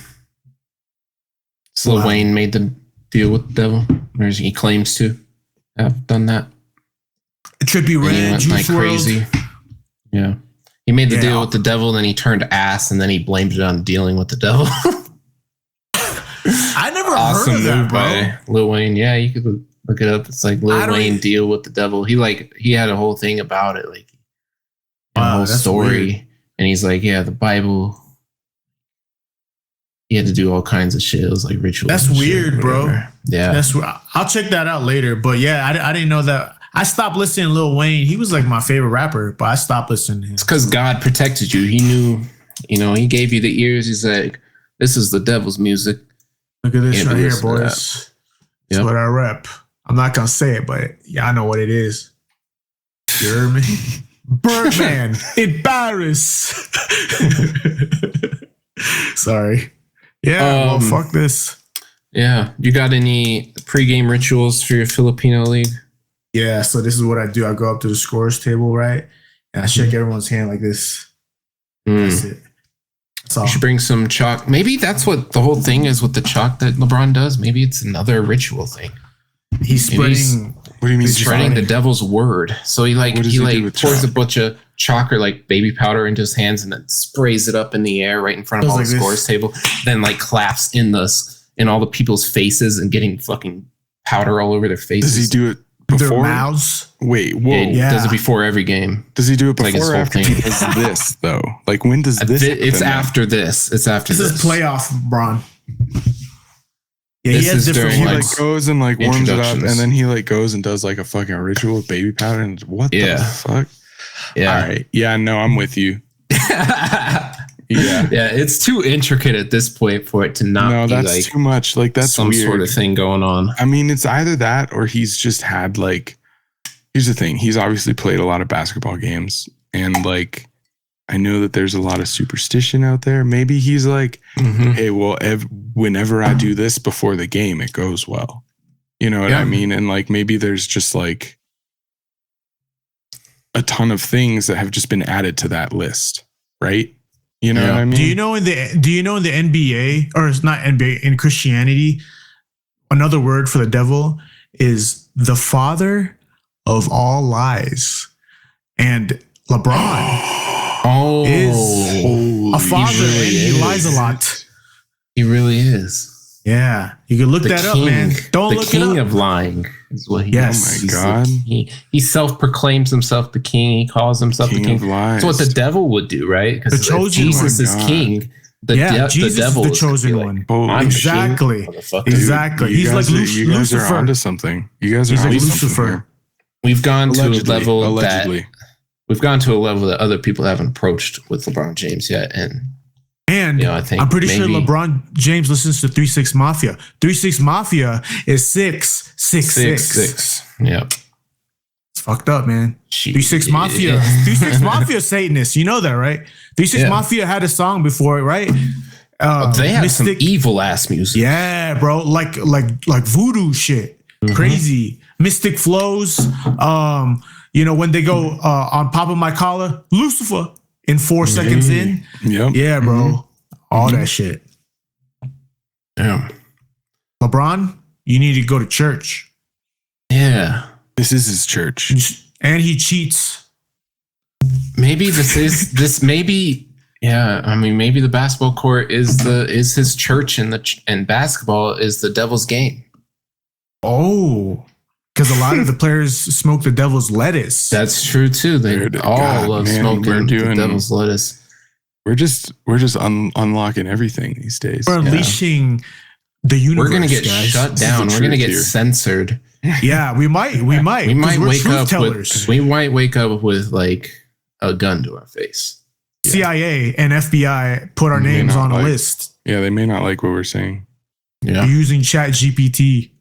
Lil Wayne made the deal with the devil, or he claims to have done that. Trippie Redd, Juice WRLD. Crazy. Yeah, he made the deal with the devil, then he turned ass, and then he blamed it on dealing with the devil. I never heard of that, bro. By Lil Wayne. Yeah, you could look it up. It's like Lil Wayne deal with the devil. He had a whole thing about it, like a whole story. Weird. And he's like, yeah, the Bible. He had to do all kinds of shit. It was like rituals. That's weird, bro. Yeah, I'll check that out later. But yeah, I didn't know that. I stopped listening to Lil Wayne. He was like my favorite rapper, but I stopped listening to him. It's because God protected you. He knew, he gave you the ears. He's like, this is the devil's music. Look at this right here, boys. That's what I rep. I'm not going to say it, but yeah, I know what it is. You heard me? Birdman in Paris. Sorry. Yeah, well, fuck this. Yeah. You got any pregame rituals for your Filipino league? Yeah, so this is what I do. I go up to the scores table, right? And I shake everyone's hand like this. That's it. That's all. You should bring some chalk. Maybe that's what the whole thing is with the chalk that LeBron does. Maybe it's another ritual thing. He's spreading. What do you mean? He's spreading the devil's word. So he pours a bunch of chalk or like baby powder into his hands and then sprays it up in the air right in front of all the scores table. Then like claps in all the people's faces and getting fucking powder all over their faces. Does he do it before? Their mouths? Wait, whoa. Yeah, he does it before every game. Does he do it before or after he does this, though? Like, when does this happen? It's after this. It's after this. This is playoff, Bron. Yeah, this he has different. He like goes and like warms it up, and then he like goes and does like a fucking ritual with baby powder. And what the fuck? Yeah. All right. Yeah. No, I'm with you. Yeah. It's too intricate at this point for it to not. No, be that's like too much. Like that's some weird. sort of thing going on. I mean, it's either that or he's just had like. Here's the thing. He's obviously played a lot of basketball games, and like. I know that there's a lot of superstition out there. Maybe he's like, hey, well, whenever I do this before the game, it goes well. You know what I mean? And like, maybe there's just like a ton of things that have just been added to that list, right? You know what I mean? Do you know in the NBA, or it's not NBA, in Christianity, another word for the devil is the father of all lies. And LeBron is a father, and he lies a lot. He really is. Yeah, you can look that up, man. Don't look it up. The king of lying is what he is. Yes. Oh my God. He self-proclaims himself the king. He calls himself the king. That's what the devil would do, right? Because Jesus is king. Jesus the devil is the chosen one. Exactly. Exactly. He's like Lucifer. You guys are onto something. You guys are like onto Lucifer. We've gone to a level allegedly. We've gone to a level that other people haven't approached with LeBron James yet, and I think I'm pretty sure LeBron James listens to 3-6 Mafia. 3-6 Mafia is 666. Yeah, it's fucked up, man. 3-6 Mafia. 3-6 Mafia Satanist. You know that, right? 3-6 Mafia had a song before it, right? They have some evil ass music. Yeah, bro. Like voodoo shit. Crazy. Mystic flows. When they go on Papa My Collar, Lucifer in 4 seconds in. Yep. Yeah, bro. All that shit. Yeah. LeBron, you need to go to church. Yeah. This is his church. And he cheats. Maybe maybe the basketball court is his church, and basketball is the devil's game. Oh. Because a lot of the players smoke the devil's lettuce. That's true too. They all love smoking the devil's lettuce. We're just unlocking everything these days. We're unleashing the universe. We're gonna get shut down. We're gonna get censored. Yeah, we might. We might wake up with like a gun to our face. CIA and FBI put our names on a list. Yeah, they may not like what we're saying. Yeah, we're using ChatGPT.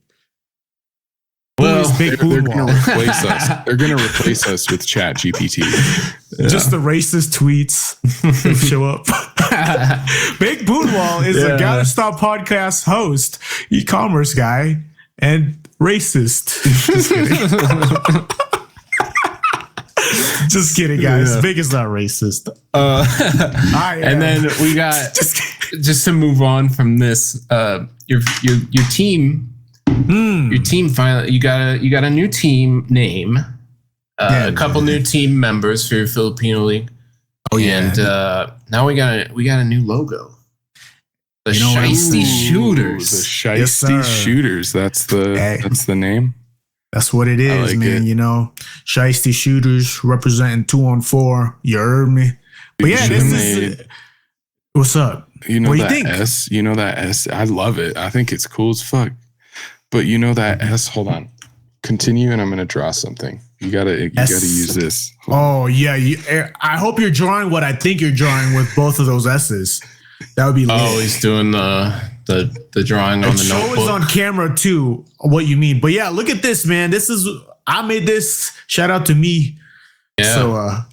Well, they're going to replace us. They're going to replace us with ChatGPT. Just the racist tweets show up. Big Budenholzer is a Gotta Stop podcast host, e-commerce guy, and racist. Just kidding. Just kidding, guys. Yeah. Vegas not racist. And then we got just to move on from this. Your team. Your team finally. You got a new team name. A couple new team members for your Filipino league. Oh yeah. And now we got a new logo. The Shiesty Shooters. The Shiesty Shooters. That's the name. That's what it is, like man. it. You know, Shiesty Shooters representing 2-on-4. You heard me. But yeah, this is. What's up? You know what that do you think? S? You know that S? I love it. I think it's cool as fuck. But you know that S? Hold on. Continue, and I'm gonna draw something. You gotta use this. Oh yeah. I hope you're drawing what I think you're drawing with both of those S's. That would be lit. Oh, he's doing the drawing on the Show notebook. is on camera too. What you mean? But yeah, look at this, man. I made this. Shout out to me. Yeah. So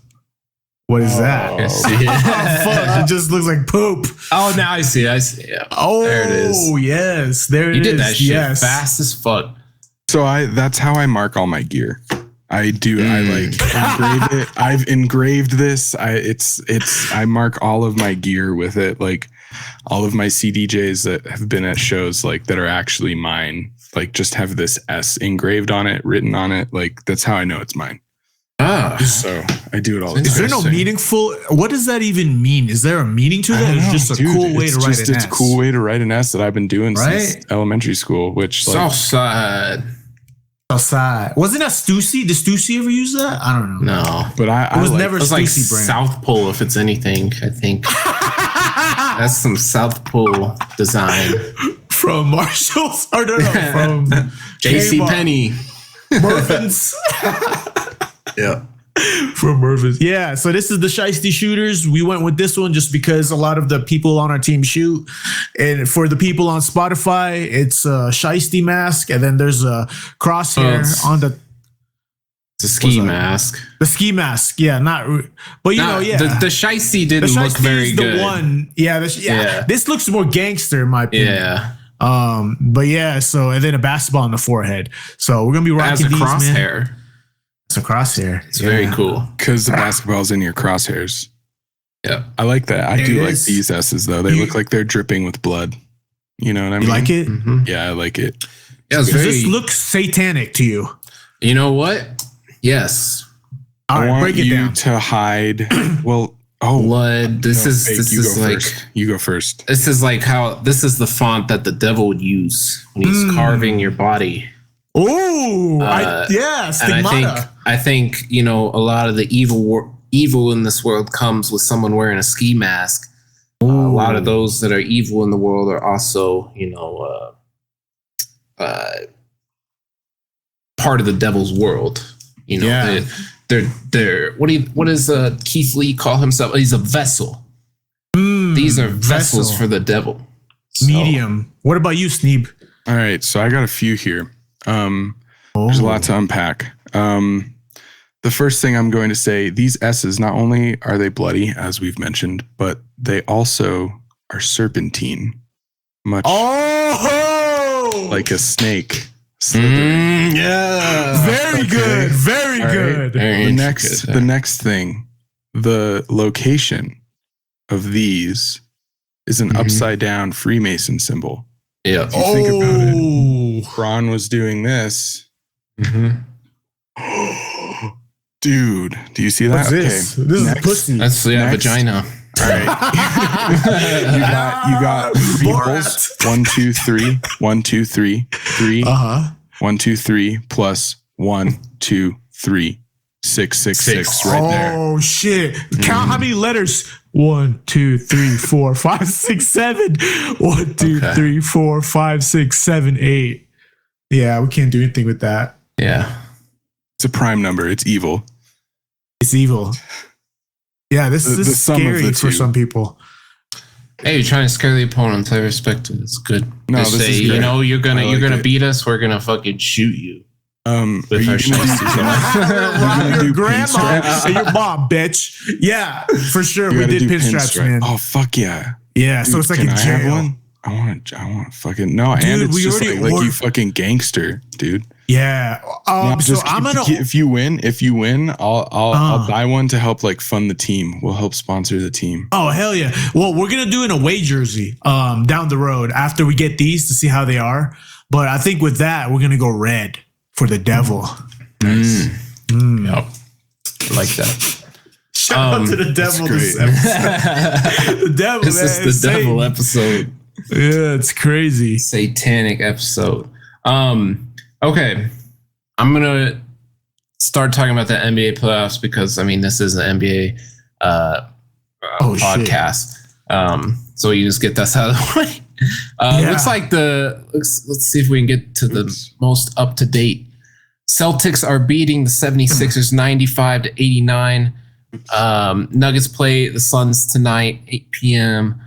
what is that? I see it. Fuck, it just looks like poop. Oh, now I see it. Yeah. Oh, there it is. Yes, there it is. You did that shit yes. fast as fuck. So that's how I mark all my gear. I do. I like engrave it. I've engraved this. I mark all of my gear with it. Like all of my CDJs that have been at shows, like that are actually mine, like just have this S engraved on it, written on it. Like that's how I know it's mine. So I do it all the time. Is there no meaningful? What does that even mean? Is there a meaning to that? It's just a cool way to write an S. It's a cool way to write an S that I've been doing since elementary school. Which Southside. Outside. Wasn't that Stussy? Did Stussy ever use that? I don't know. No, but it was never it was like Stussy brand. South Pole, if it's anything. I think that's some South Pole design From Marshalls? Or no, from JC Penney. Murphin's. Yeah. From Murphin's. Yeah, so this is the Shiesty Shooters. We went with this one just because a lot of the people on our team shoot. And for the people on Spotify, it's a Shiesty mask. And then there's a crosshair on the... It's a ski mask. The ski mask. Yeah, but you know, yeah. The Shiesty didn't look very good. The one. Yeah, this looks more gangster in my opinion. Yeah. But yeah, so and then a basketball on the forehead. So we're gonna be rocking these, crosshair. man. It's a crosshair. It's very cool. Because the basketball's in your crosshairs. Yeah. I like that. I do like these S's though. They look like they're dripping with blood. You know what I mean? You like it? Mm-hmm. Yeah, I like it. Yeah, Does this look satanic to you? You know what? Yes. All right, I want break it you down. to hide. Well, blood. This is first. You go first. This is like how this is the font that the devil would use when he's carving your body. Oh, stigmata. And I think you know a lot of the evil in this world comes with someone wearing a ski mask. A lot of those that are evil in the world are also, you know, part of the devil's world. You know, they're what does Keith Lee call himself? He's a vessel. These are vessels for the devil. Medium. What about you, Sneeb? All right, so I got a few here. There's a lot to unpack. The first thing I'm going to say, these S's, not only are they bloody, as we've mentioned, but they also are serpentine. Much like a snake. Yeah. Very good. Very good. The next thing, the location of these is an upside down Freemason symbol. Yeah. If you think about it, Ron was doing this. Dude, do you see that? What's this? This is pussy. That's vagina. All right. you got peoples. 1, 2, 3. 1, 2, 3. 3. 1, 2, 3 plus 1, 2, 3. 6, 6, 6 right there. Oh shit. Count how many letters. 1, 2, 3, 4, 5, 6, 7. 1, 2, 3, 4, 5, 6, 7, 8. Yeah, we can't do anything with that. Yeah. It's a prime number. It's evil. It's evil. Yeah, this is scary for some people. Hey, you're trying to scare the opponents. I respect it. It's good. No, this is good. You know, you're gonna it. Beat us. We're gonna fucking shoot you. With our rob your grandma and your mom, bitch. Yeah, for sure. We did pinstripes, man. Oh fuck yeah. Yeah, so it's like a jail. I want fucking no. And it's just like you fucking gangster, dude. Yeah. So I'm gonna. If you win, I'll buy one to help like fund the team. We'll help sponsor the team. Oh hell yeah! Well, we're gonna do an away jersey down the road after we get these to see how they are. But I think with that, we're gonna go red for the devil. Nice. Yep. I like that. Shout out to the devil this episode. The devil. This is the devil episode. Yeah, it's crazy. Satanic episode. Okay. I'm gonna start talking about the NBA playoffs because I mean this is an NBA podcast. So you just get that out of the way. Looks like let's see if we can get to the most up to date. Celtics are beating the 76ers 95-89. Nuggets play the Suns tonight, 8 p.m.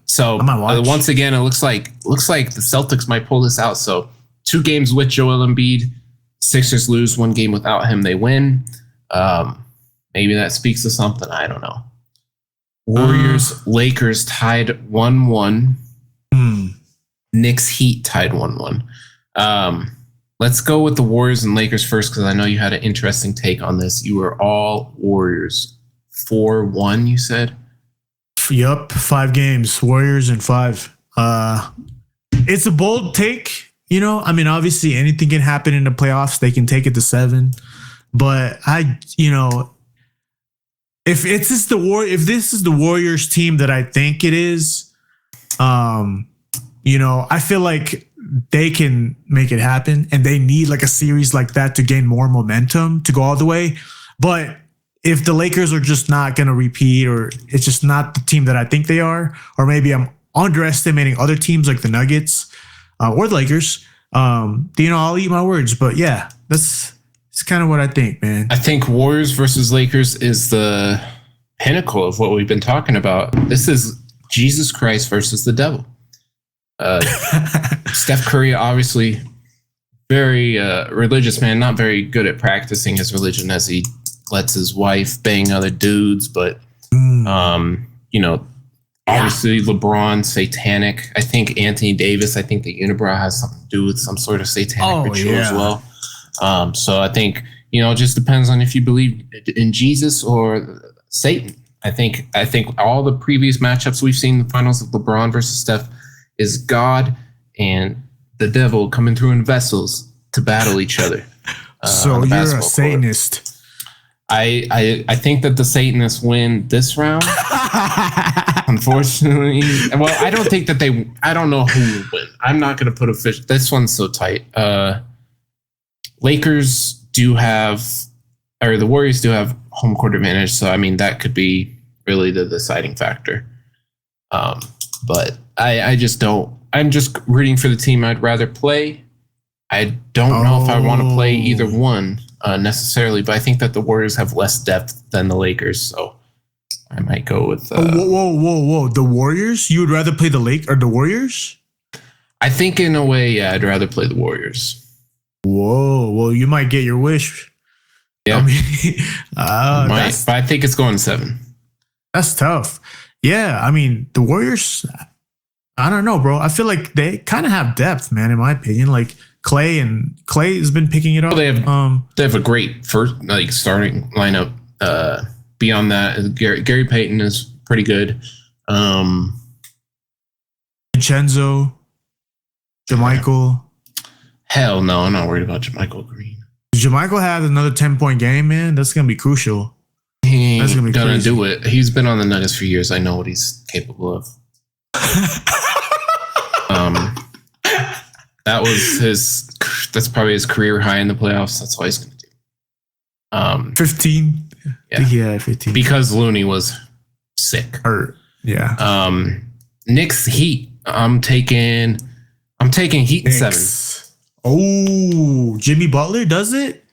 So once again, it looks like the Celtics might pull this out. So 2 games with Joel Embiid, Sixers lose, 1 game without him, they win. Maybe that speaks to something. I don't know. Warriors, Lakers tied 1-1. Knicks, Heat tied 1-1. Let's go with the Warriors and Lakers first because I know you had an interesting take on this. You were all Warriors. 4-1, you said? Yup, 5 games. Warriors in 5. It's a bold take. You know, I mean, obviously anything can happen in the playoffs. They can take it to 7. But if this is the Warriors team that I think it is, I feel like they can make it happen, and they need like a series like that to gain more momentum to go all the way. But if the Lakers are just not going to repeat, or it's just not the team that I think they are, or maybe I'm underestimating other teams like the Nuggets or the Lakers, I'll eat my words. But yeah, it's kind of what I think, man. I think Warriors versus Lakers is the pinnacle of what we've been talking about. This is Jesus Christ versus the devil. Steph Curry, obviously very religious man, not very good at practicing his religion as he lets his wife bang other dudes. But, obviously LeBron, satanic. I think Anthony Davis, I think the unibrow has something to do with some sort of satanic ritual as well. So I think, it just depends on if you believe in Jesus or Satan. I think all the previous matchups we've seen in the finals of LeBron versus Steph is God and the devil coming through in vessels to battle each other. So you're a Satanist. I think that the Satanists win this round. Unfortunately, well, I don't think that I don't know who will win. I'm not going to put a fish. This one's so tight. Lakers do have, or the Warriors do have home court advantage. So, I mean, that could be really the deciding factor. But I just don't. I'm just rooting for the team I'd rather play. I don't know if I want to play either one necessarily, but I think that the Warriors have less depth than the Lakers, so I might go with. Whoa! The Warriors? You would rather play the Warriors? I think in a way, yeah, I'd rather play the Warriors. Whoa! Well, you might get your wish. Yeah, but I think it's going 7. That's tough. Yeah, I mean the Warriors. I don't know, bro. I feel like they kind of have depth, man. In my opinion, like Clay has been picking it up. Well, they have a great first starting lineup. Beyond that, Gary Payton is pretty good. Vincenzo, JaMychal. Hell no, I'm not worried about JaMychal Green. JaMychal has another 10-point game, man. That's gonna be crucial. He ain't gonna do it. He's been on the Nuggets for years. I know what he's capable of. That's probably his career high in the playoffs. That's all he's going to do. 15. Yeah, 15. Because Looney was sick. Hurt. Yeah. Knicks Heat. I'm taking Heat in 7. Oh, Jimmy Butler does it?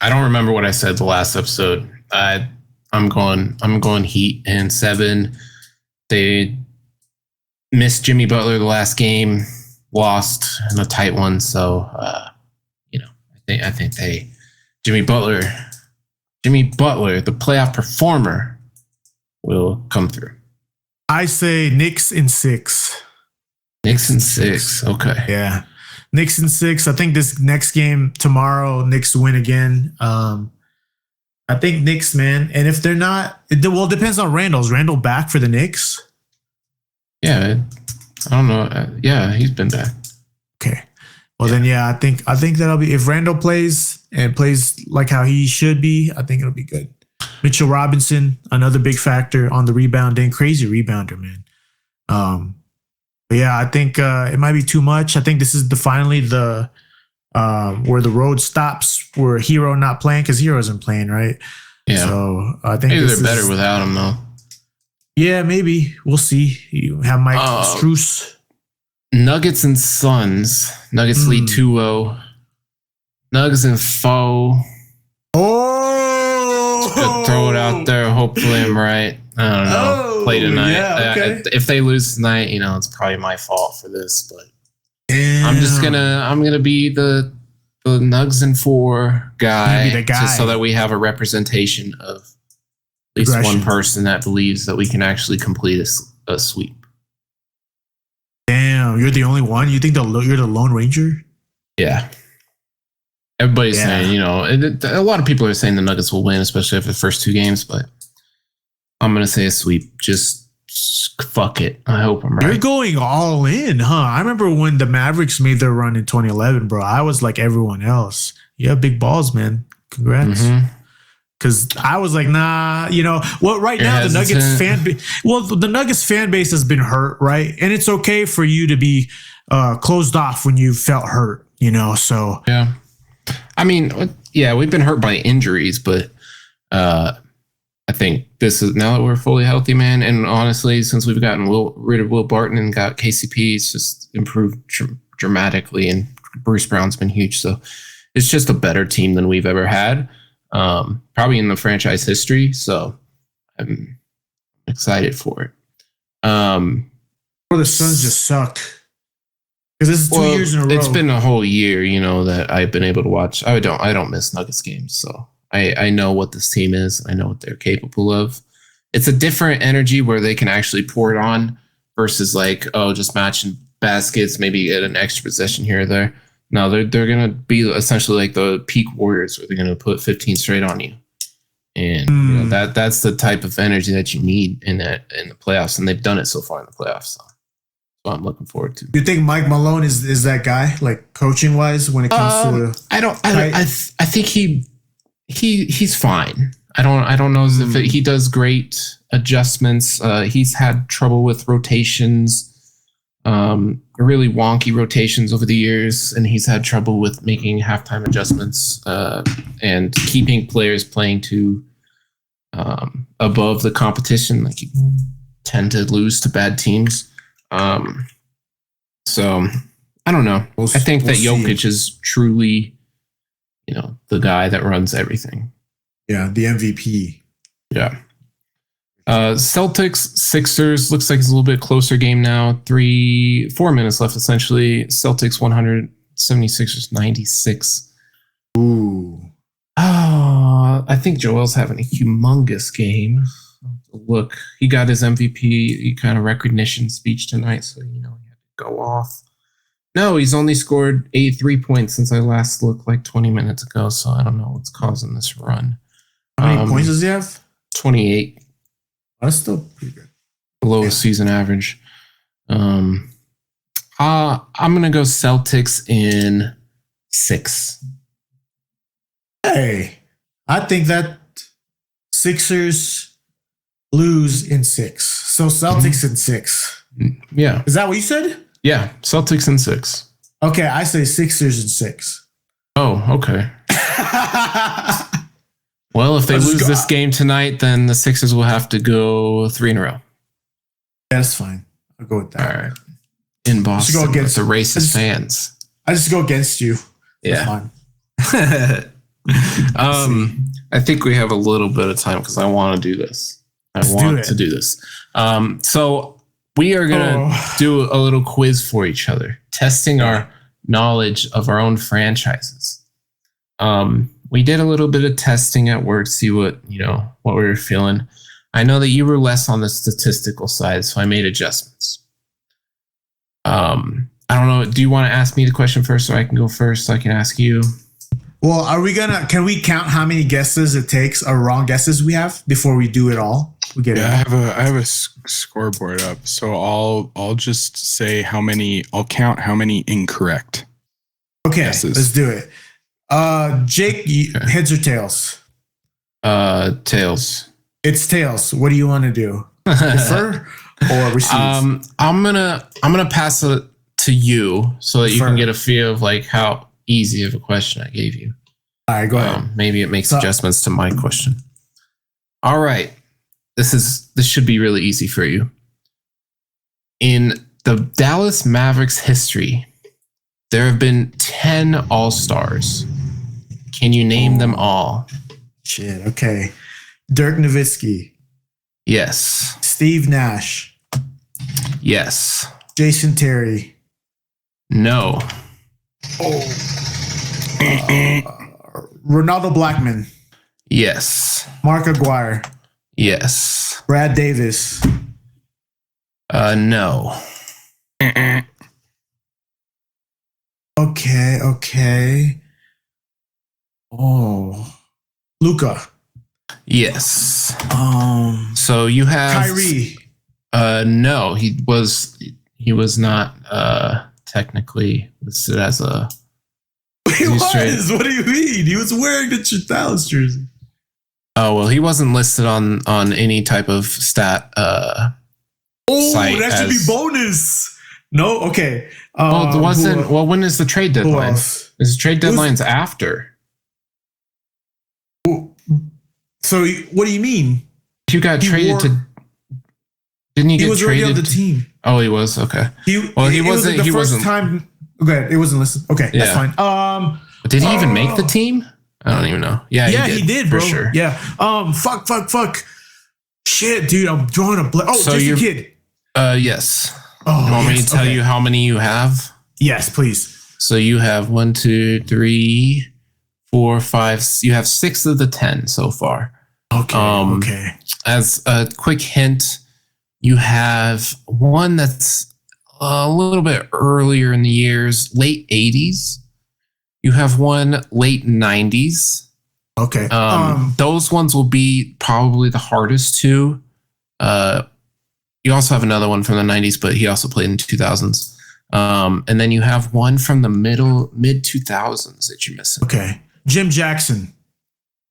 I don't remember what I said the last episode. I'm going Heat in 7. They missed Jimmy Butler the last game, lost in a tight one. So, I think Jimmy Butler, the playoff performer, will come through. I say Knicks in 6. Knicks in 6. Okay. Yeah. Knicks in 6. I think this next game tomorrow, Knicks win again. I think Knicks, man. And if they're not, it depends on Randall. Is Randall back for the Knicks? Yeah, I don't know. Yeah, he's been back. Okay. Well, then, yeah, I think that'll be, if Randall plays and plays like how he should be, I think it'll be good. Mitchell Robinson, another big factor on the rebounding, crazy rebounder, man. But yeah, I think it might be too much. I think this is finally the where the road stops, where Hero not playing, because Hero isn't playing, right? Yeah. So I think maybe they're better without him, though. Yeah, maybe. We'll see. You have Mike Strus. Nuggets and Suns. Nuggets lead 2-0. Nuggets and foe. Oh! Throw it out there. Hopefully I'm right. I don't know. Play tonight. Yeah, okay. If they lose tonight, it's probably my fault for this, but Damn. I'm gonna be the Nugs and 4 guy, just so that we have a representation of at least one person that believes that we can actually complete a sweep. Damn, you're the only one? You think you're the Lone Ranger? Yeah. Everybody's saying, a lot of people are saying the Nuggets will win, especially after the first 2 games, but I'm going to say a sweep. Just fuck it. I hope I'm right. You're going all in, huh? I remember when the Mavericks made their run in 2011, bro. I was like everyone else. You have big balls, man. Congrats. Because I was like, nah, right now the Nuggets the Nuggets fan base has been hurt, right? And it's okay for you to be closed off when you felt hurt, so. Yeah. I mean, yeah, we've been hurt by injuries, but I think this is, now that we're fully healthy, man, and honestly, since we've gotten rid of Will Barton and got KCP, it's just improved dramatically, and Bruce Brown's been huge. So it's just a better team than we've ever had, probably in the franchise history. So I'm excited for it. Well, the Suns just suck. Because this is 2 years in a row. It's been a whole year, that I've been able to watch. I don't miss Nuggets games, so I know what this team is. I know what they're capable of. It's a different energy where they can actually pour it on versus just matching baskets, maybe get an extra possession here or there. No, they're gonna be essentially like the peak Warriors, where they're gonna put 15 straight on you, and that's the type of energy that you need in the playoffs, and they've done it so far in the playoffs. So. I'm looking forward to. You think Mike Malone is that guy, like coaching wise, when it comes to? I think he's fine. I don't know if he does great adjustments. He's had trouble with rotations, really wonky rotations over the years, and he's had trouble with making halftime adjustments and keeping players playing to above the competition. Like, you tend to lose to bad teams. So I don't know. I think that Jokic is truly, the guy that runs everything. Yeah, the MVP. Yeah. Celtics, Sixers, looks like it's a little bit closer game now. 4 minutes left, essentially. Celtics 100, 76ers 96. Ooh. Oh, I think Joel's having a humongous game. Look, he got his MVP kind of recognition speech tonight, so he had to go off. No, he's only scored 83 points since I last looked like 20 minutes ago, so I don't know what's causing this run. How many points does he have? 28. That's still pretty good. Below season average. I'm gonna go Celtics in 6. Hey, I think that Sixers lose in 6. So Celtics in 6. Yeah. Is that what you said? Yeah, Celtics in 6. Okay, I say Sixers in 6. Oh, okay. Well, if they lose this game tonight, then the Sixers will have to go 3 in a row. That's fine. I'll go with that. All right. In Boston, go against the racist fans. I just go against you. Yeah. I think we have a little bit of time because I want to do this. I want to do this. So we are going to do a little quiz for each other, testing our knowledge of our own franchises. We did a little bit of testing at work, see what we were feeling. I know that you were less on the statistical side, so I made adjustments. I don't know. Do you want to ask me the question first so I can go first so I can ask you? Well, can we count how many guesses it takes or wrong guesses we have before we do it all? We get it. I have a scoreboard up. So I'll just say I'll count how many incorrect. Okay, guesses. Let's do it. Jake, heads or tails? Tails. It's tails. What do you want to do? Defer or receive? I'm gonna pass it to you so that you can get a feel of like how easy of a question I gave you. All right, go ahead. Maybe it makes adjustments to my question. All right. This should be really easy for you. In the Dallas Mavericks history, there have been 10 All-Stars. Can you name them all? Shit, okay. Dirk Nowitzki. Yes. Steve Nash. Yes. Jason Terry. No. Ronaldo Blackman. Yes. Mark Aguirre. Yes. Brad Davis. No. Okay. Oh. Luca. Yes. So you have Kyrie. No, he was not technically listed as a. He was. What do you mean? He was wearing the Dallas jersey. Oh well, he wasn't listed on any type of stat. Site that should be bonus. No, okay. Well, when is the trade deadline? Is the trade deadline's after? So what do you mean? You got traded to. Didn't he get was traded? Already on the team. Oh, he was okay. He wasn't. He wasn't. Time. Okay, it wasn't listed. Okay, that's fine. Did he even make the team? I don't even know. Yeah, he did, bro. For sure. Yeah. Fuck. Shit, dude, I'm drawing a blank. Oh, so Jason Kidd. Yes. Oh, you want me to tell you how many you have? Yes, please. So you have 1, 2, 3, 4, 5. You have 6 of the 10 so far. Okay. As a quick hint, you have one that's a little bit earlier in the years, late 80s. You have one late 90s. Okay. Those ones will be probably the hardest to. You also have another one from the 90s, but he also played in the 2000s. And then you have one from the mid 2000s that you're missing. Okay. Jim Jackson.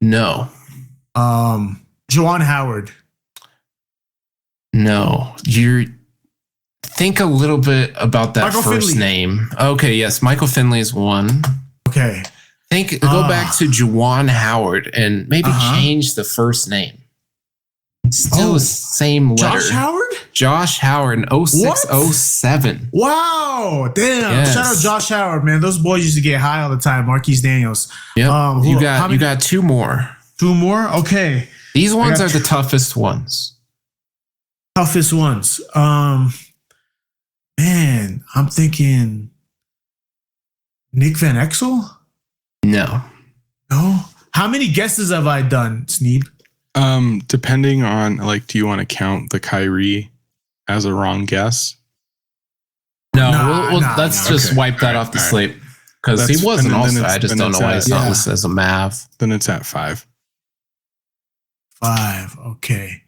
No. Juwan Howard. No. Think a little bit about that Michael first Finley. Name. Okay, yes. Michael Finley is one. Okay. Go back to Juwan Howard and maybe change the first name. Still the same letter. Josh Howard? Josh Howard in 06-07. Wow. Damn. Yes. Shout out Josh Howard, man. Those boys used to get high all the time. Marquise Daniels. Yep. You got 2 more. 2 more? Okay. These ones are the toughest ones. Toughest ones. Man, I'm thinking Nick Van Exel? No. How many guesses have I done, Sneed? Depending on do you want to count the Kyrie as a wrong guess? No, let's just wipe that off the slate because he wasn't also. I just don't know why he's not listed as a Mav. Then it's at 5. 5. Okay.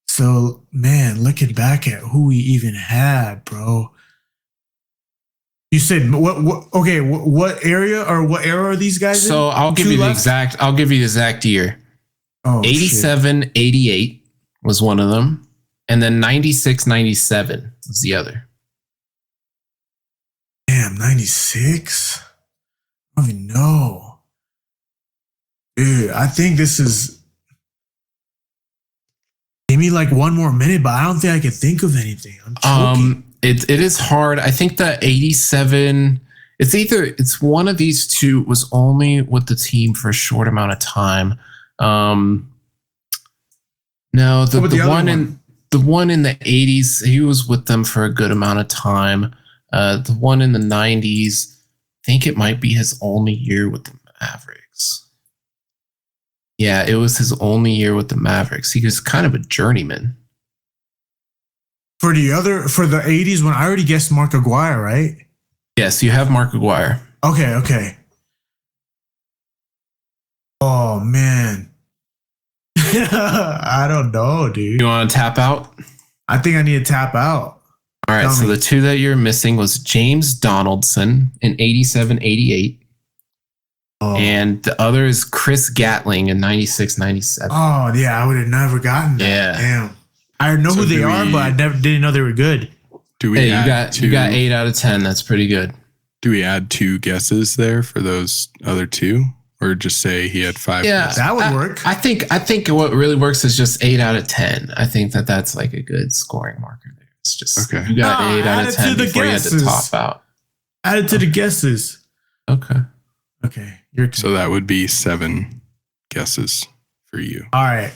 So, man, looking back at who we even had, bro. You said what? Okay, what area or what era are these guys in? So I'll give you the exact year. 87, 88 was one of them, and then 96, 97 was the other. Damn, 96. I don't even know, dude. I think this is. Give me one more minute, but I don't think I can think of anything. I'm choking. It is hard. I think that 87. It's one of these two was only with the team for a short amount of time. No, the one in the 80s, he was with them for a good amount of time. The one in the 90s, I think it might be his only year with the Mavericks. Yeah, it was his only year with the Mavericks. He was kind of a journeyman. For the 80s, when I already guessed Mark Aguirre, right? Yes, you have Mark Aguirre. Okay. Oh man. I don't know, dude. You want to tap out? I think I need to tap out. All right, Tell so me. the two that you're missing was James Donaldson in 87-88. Oh. And the other is Chris Gatling in 96-97. Oh yeah, I would have never gotten that. Yeah. Damn. I know who they are, but I didn't know they were good. Do we Hey, add you got 8 out of 10. That's pretty good. Do we add 2 guesses there for those other 2? Or just say he had 5 Yeah, guesses? That would work. I think what really works is just 8 out of 10. I think that's like a good scoring marker there. It's just Okay. you got 8 out add of it to 10 the before you had to guesses. top out. Add it to the guesses. Okay. Okay. You're So that would be 7 guesses for you. all right.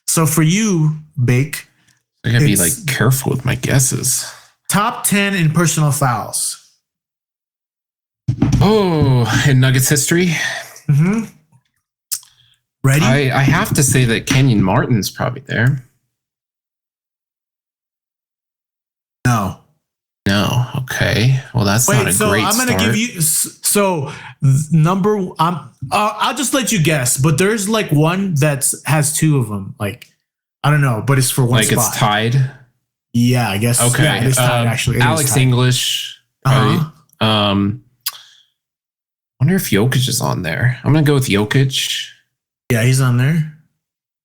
So for you, Bake, I gotta be It's- like careful with my guesses. top 10 in personal fouls. Oh, in Nuggets history, Mm-hmm. Ready? I have to say that Kenyon Martin's probably there. No. No. Okay. Well, that's not Wait, a so great I'm gonna start. give you number. I'll just let you guess, but there's like one has 2 of them. Like I don't know, but it's for one like spot. it's tied. Yeah, I guess. Okay. Yeah, it is tied, actually. It is Alex tied. English. Uh-huh. Probably. Wonder if Jokic is on there. I'm gonna go with Jokic. Yeah, he's on there.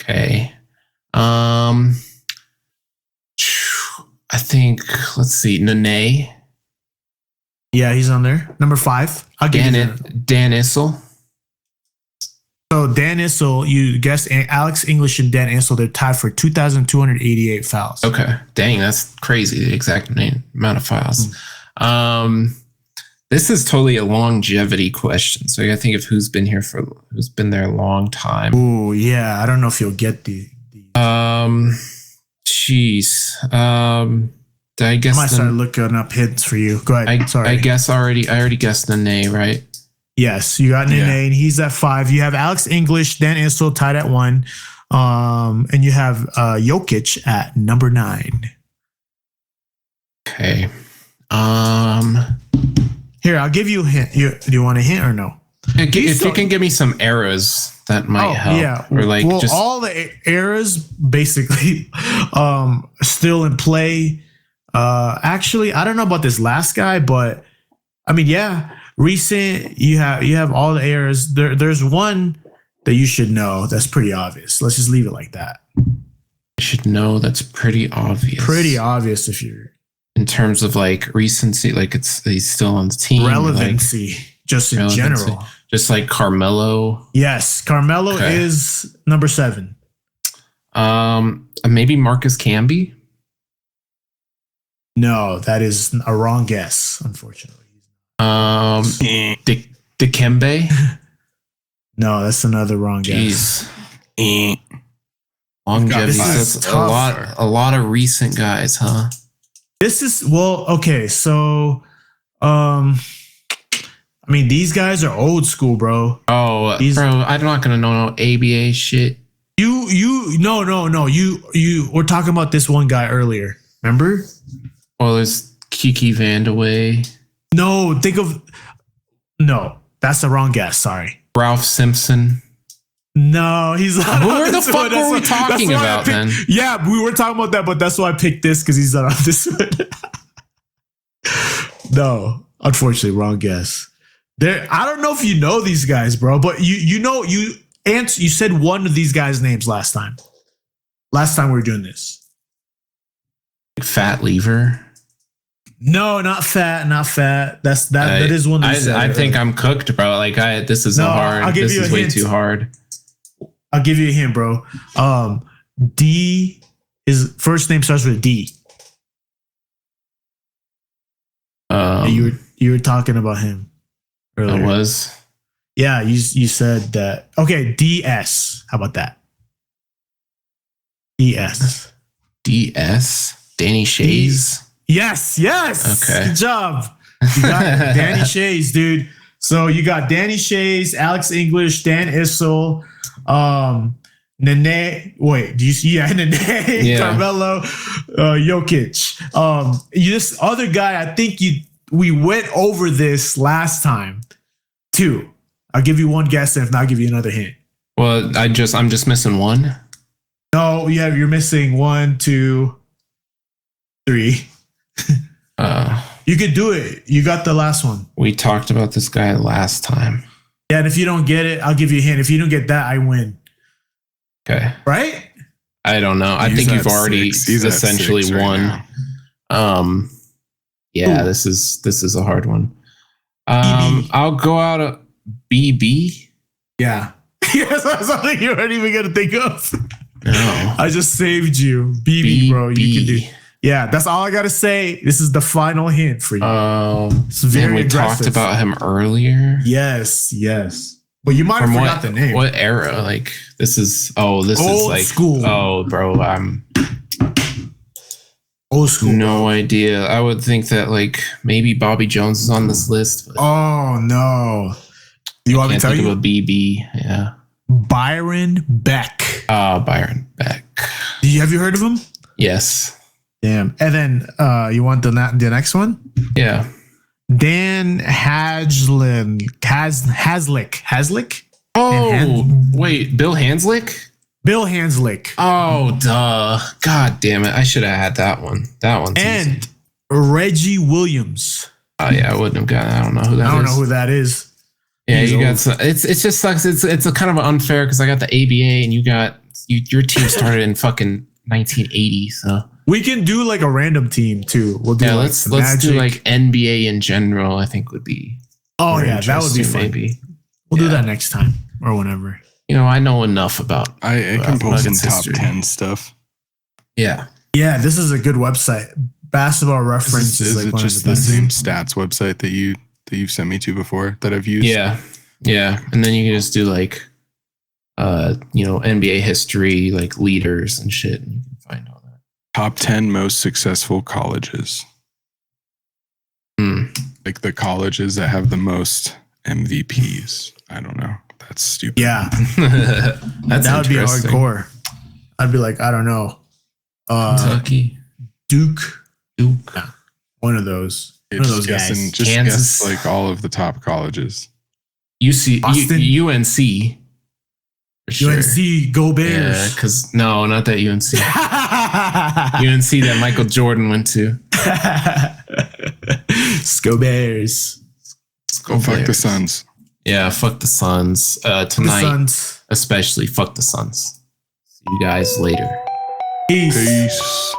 Okay. I think let's see, Nene, Yeah, he's on there. Number 5. I'll give you that. Dan Issel. So Dan Issel, you guessed Alex English and Dan Issel. They're tied for 2,288 fouls. Okay. Dang, that's crazy. The exact amount of fouls. This is totally a longevity question. So I gotta think of who's been there a long time. Ooh, yeah. I don't know if you'll get the. Jeez. Did I guess I might start looking up hints for you. Go ahead. Sorry. I guess I already guessed Nene, right? Yes, you got Nene, Yeah. and he's at 5. You have Alex English, Dan Issel tied at 1, and you have Jokic at number 9. Okay. Here, I'll give you a hint. Do you want a hint or no? If you can give me some eras, that might help. Yeah, Or like well, just all the eras basically still in play. Actually, I don't know about this last guy, but I mean, yeah, recent. You have all the eras. There's one that you should know. That's pretty obvious. Let's just leave it like that. you should know that's pretty obvious. Pretty obvious if you're in terms of like recency, like he's still on the team. relevancy, just in relevancy. general. Just like Carmelo. Yes, Carmelo Okay. is number 7. Maybe Marcus Camby. No, that is a wrong guess, unfortunately. Dikembe. No, that's another wrong guess. Jeez. Longevity. This is That's tougher. a lot of recent guys, huh? This is okay. So, I mean, these guys are old school, bro. Oh, bro, I'm not gonna know no ABA shit. No. You were talking about this one guy earlier. Remember? Well, there's Kiki Vandeweghe, No, that's the wrong guess. Sorry. Ralph Simpson. No, he's not. Who on the this fuck one. were we That's talking why I about picked- then? Yeah, we were talking about that, but that's why I picked this because he's not on this one. No, unfortunately, wrong guess. I don't know if you know these guys, bro, but you said one of these guys' names last time. Last time we were doing this. Fat Lever. No, not fat. That is one. That you said I think earlier. I'm cooked, bro. Like this is No, hard. I'll give This you is a way hint. too hard. I'll give you a hint, bro. D his first name starts with D. You were talking about him earlier. I was. Yeah, you said that. Okay, DS. How about that? DS. DS. Danny Shays. Yes. Okay. Good job. You got it. Danny Shays, dude. So you got Danny Shays, Alex English, Dan Issel, Nene. Wait, do you see? Yeah, Nene, Yeah. Carmelo, Jokic. This other guy, I think we went over this last time too. I'll give you one guess, and if not, I'll give you another hint. Well, I'm just missing one. No, you're missing 1, 2, 3. You could do it. You got the last one. We talked about this guy last time. Yeah, and if you don't get it, I'll give you a hint. If you don't get that, I win. Okay. Right? I don't know. I think you've already essentially won. Yeah, this is a hard one. I'll go out of BB. Yeah. Yes, that's something you weren't even gonna think of. No. I just saved you. BB, bro. You can do. Yeah, that's all I gotta say. This is the final hint for you. It's very we aggressive. talked about him earlier. Yes. But you might have forgot the name. What era? Like this is old like school. Oh, bro, I'm old school. No idea. I would think that like maybe Bobby Jones is on this list. But oh no. You want me to tell you? Of a BB. Yeah. Byron Beck. Byron Beck. Have you heard of him? Yes. Damn. And then you want the next one? Yeah. Dan Haslick. Oh, wait, Bill Hanslick? Bill Hanslick. Oh, duh. God damn it. I should have had that one. That one's and easy. Reggie Williams. Oh yeah, I wouldn't have gotten. I don't know who that is. I don't know who that is. Yeah, you got some, it just sucks. It's a kind of unfair because I got the ABA and your team started in fucking 1980. So we can do like a random team too. We'll do let's do like NBA in general. I think would be. Oh yeah, that would be fun. Maybe we'll do that next time or whenever. You know, I know enough about. I can pull some top 10 stuff. Yeah. Yeah, this is a good website. Basketball Reference is like it just the same stats website that you've sent me to before that I've used? Yeah. And then you can just do like NBA history, like leaders and shit, and you can find all that. Top 10 most successful colleges. Like the colleges that have the most MVPs. I don't know. That's stupid. Yeah. That would be hardcore. I'd be like, I don't know. Kentucky. Duke. Yeah, one of those. One of those guys. Just Kansas. Guess like all of the top colleges. UNC. Sure. UNC, go Bears. Yeah, because no, not that UNC. UNC that Michael Jordan went to. Go Bears. Go fuck the Suns. Yeah, fuck the Suns. Tonight, especially fuck the Suns. See you guys later. Peace.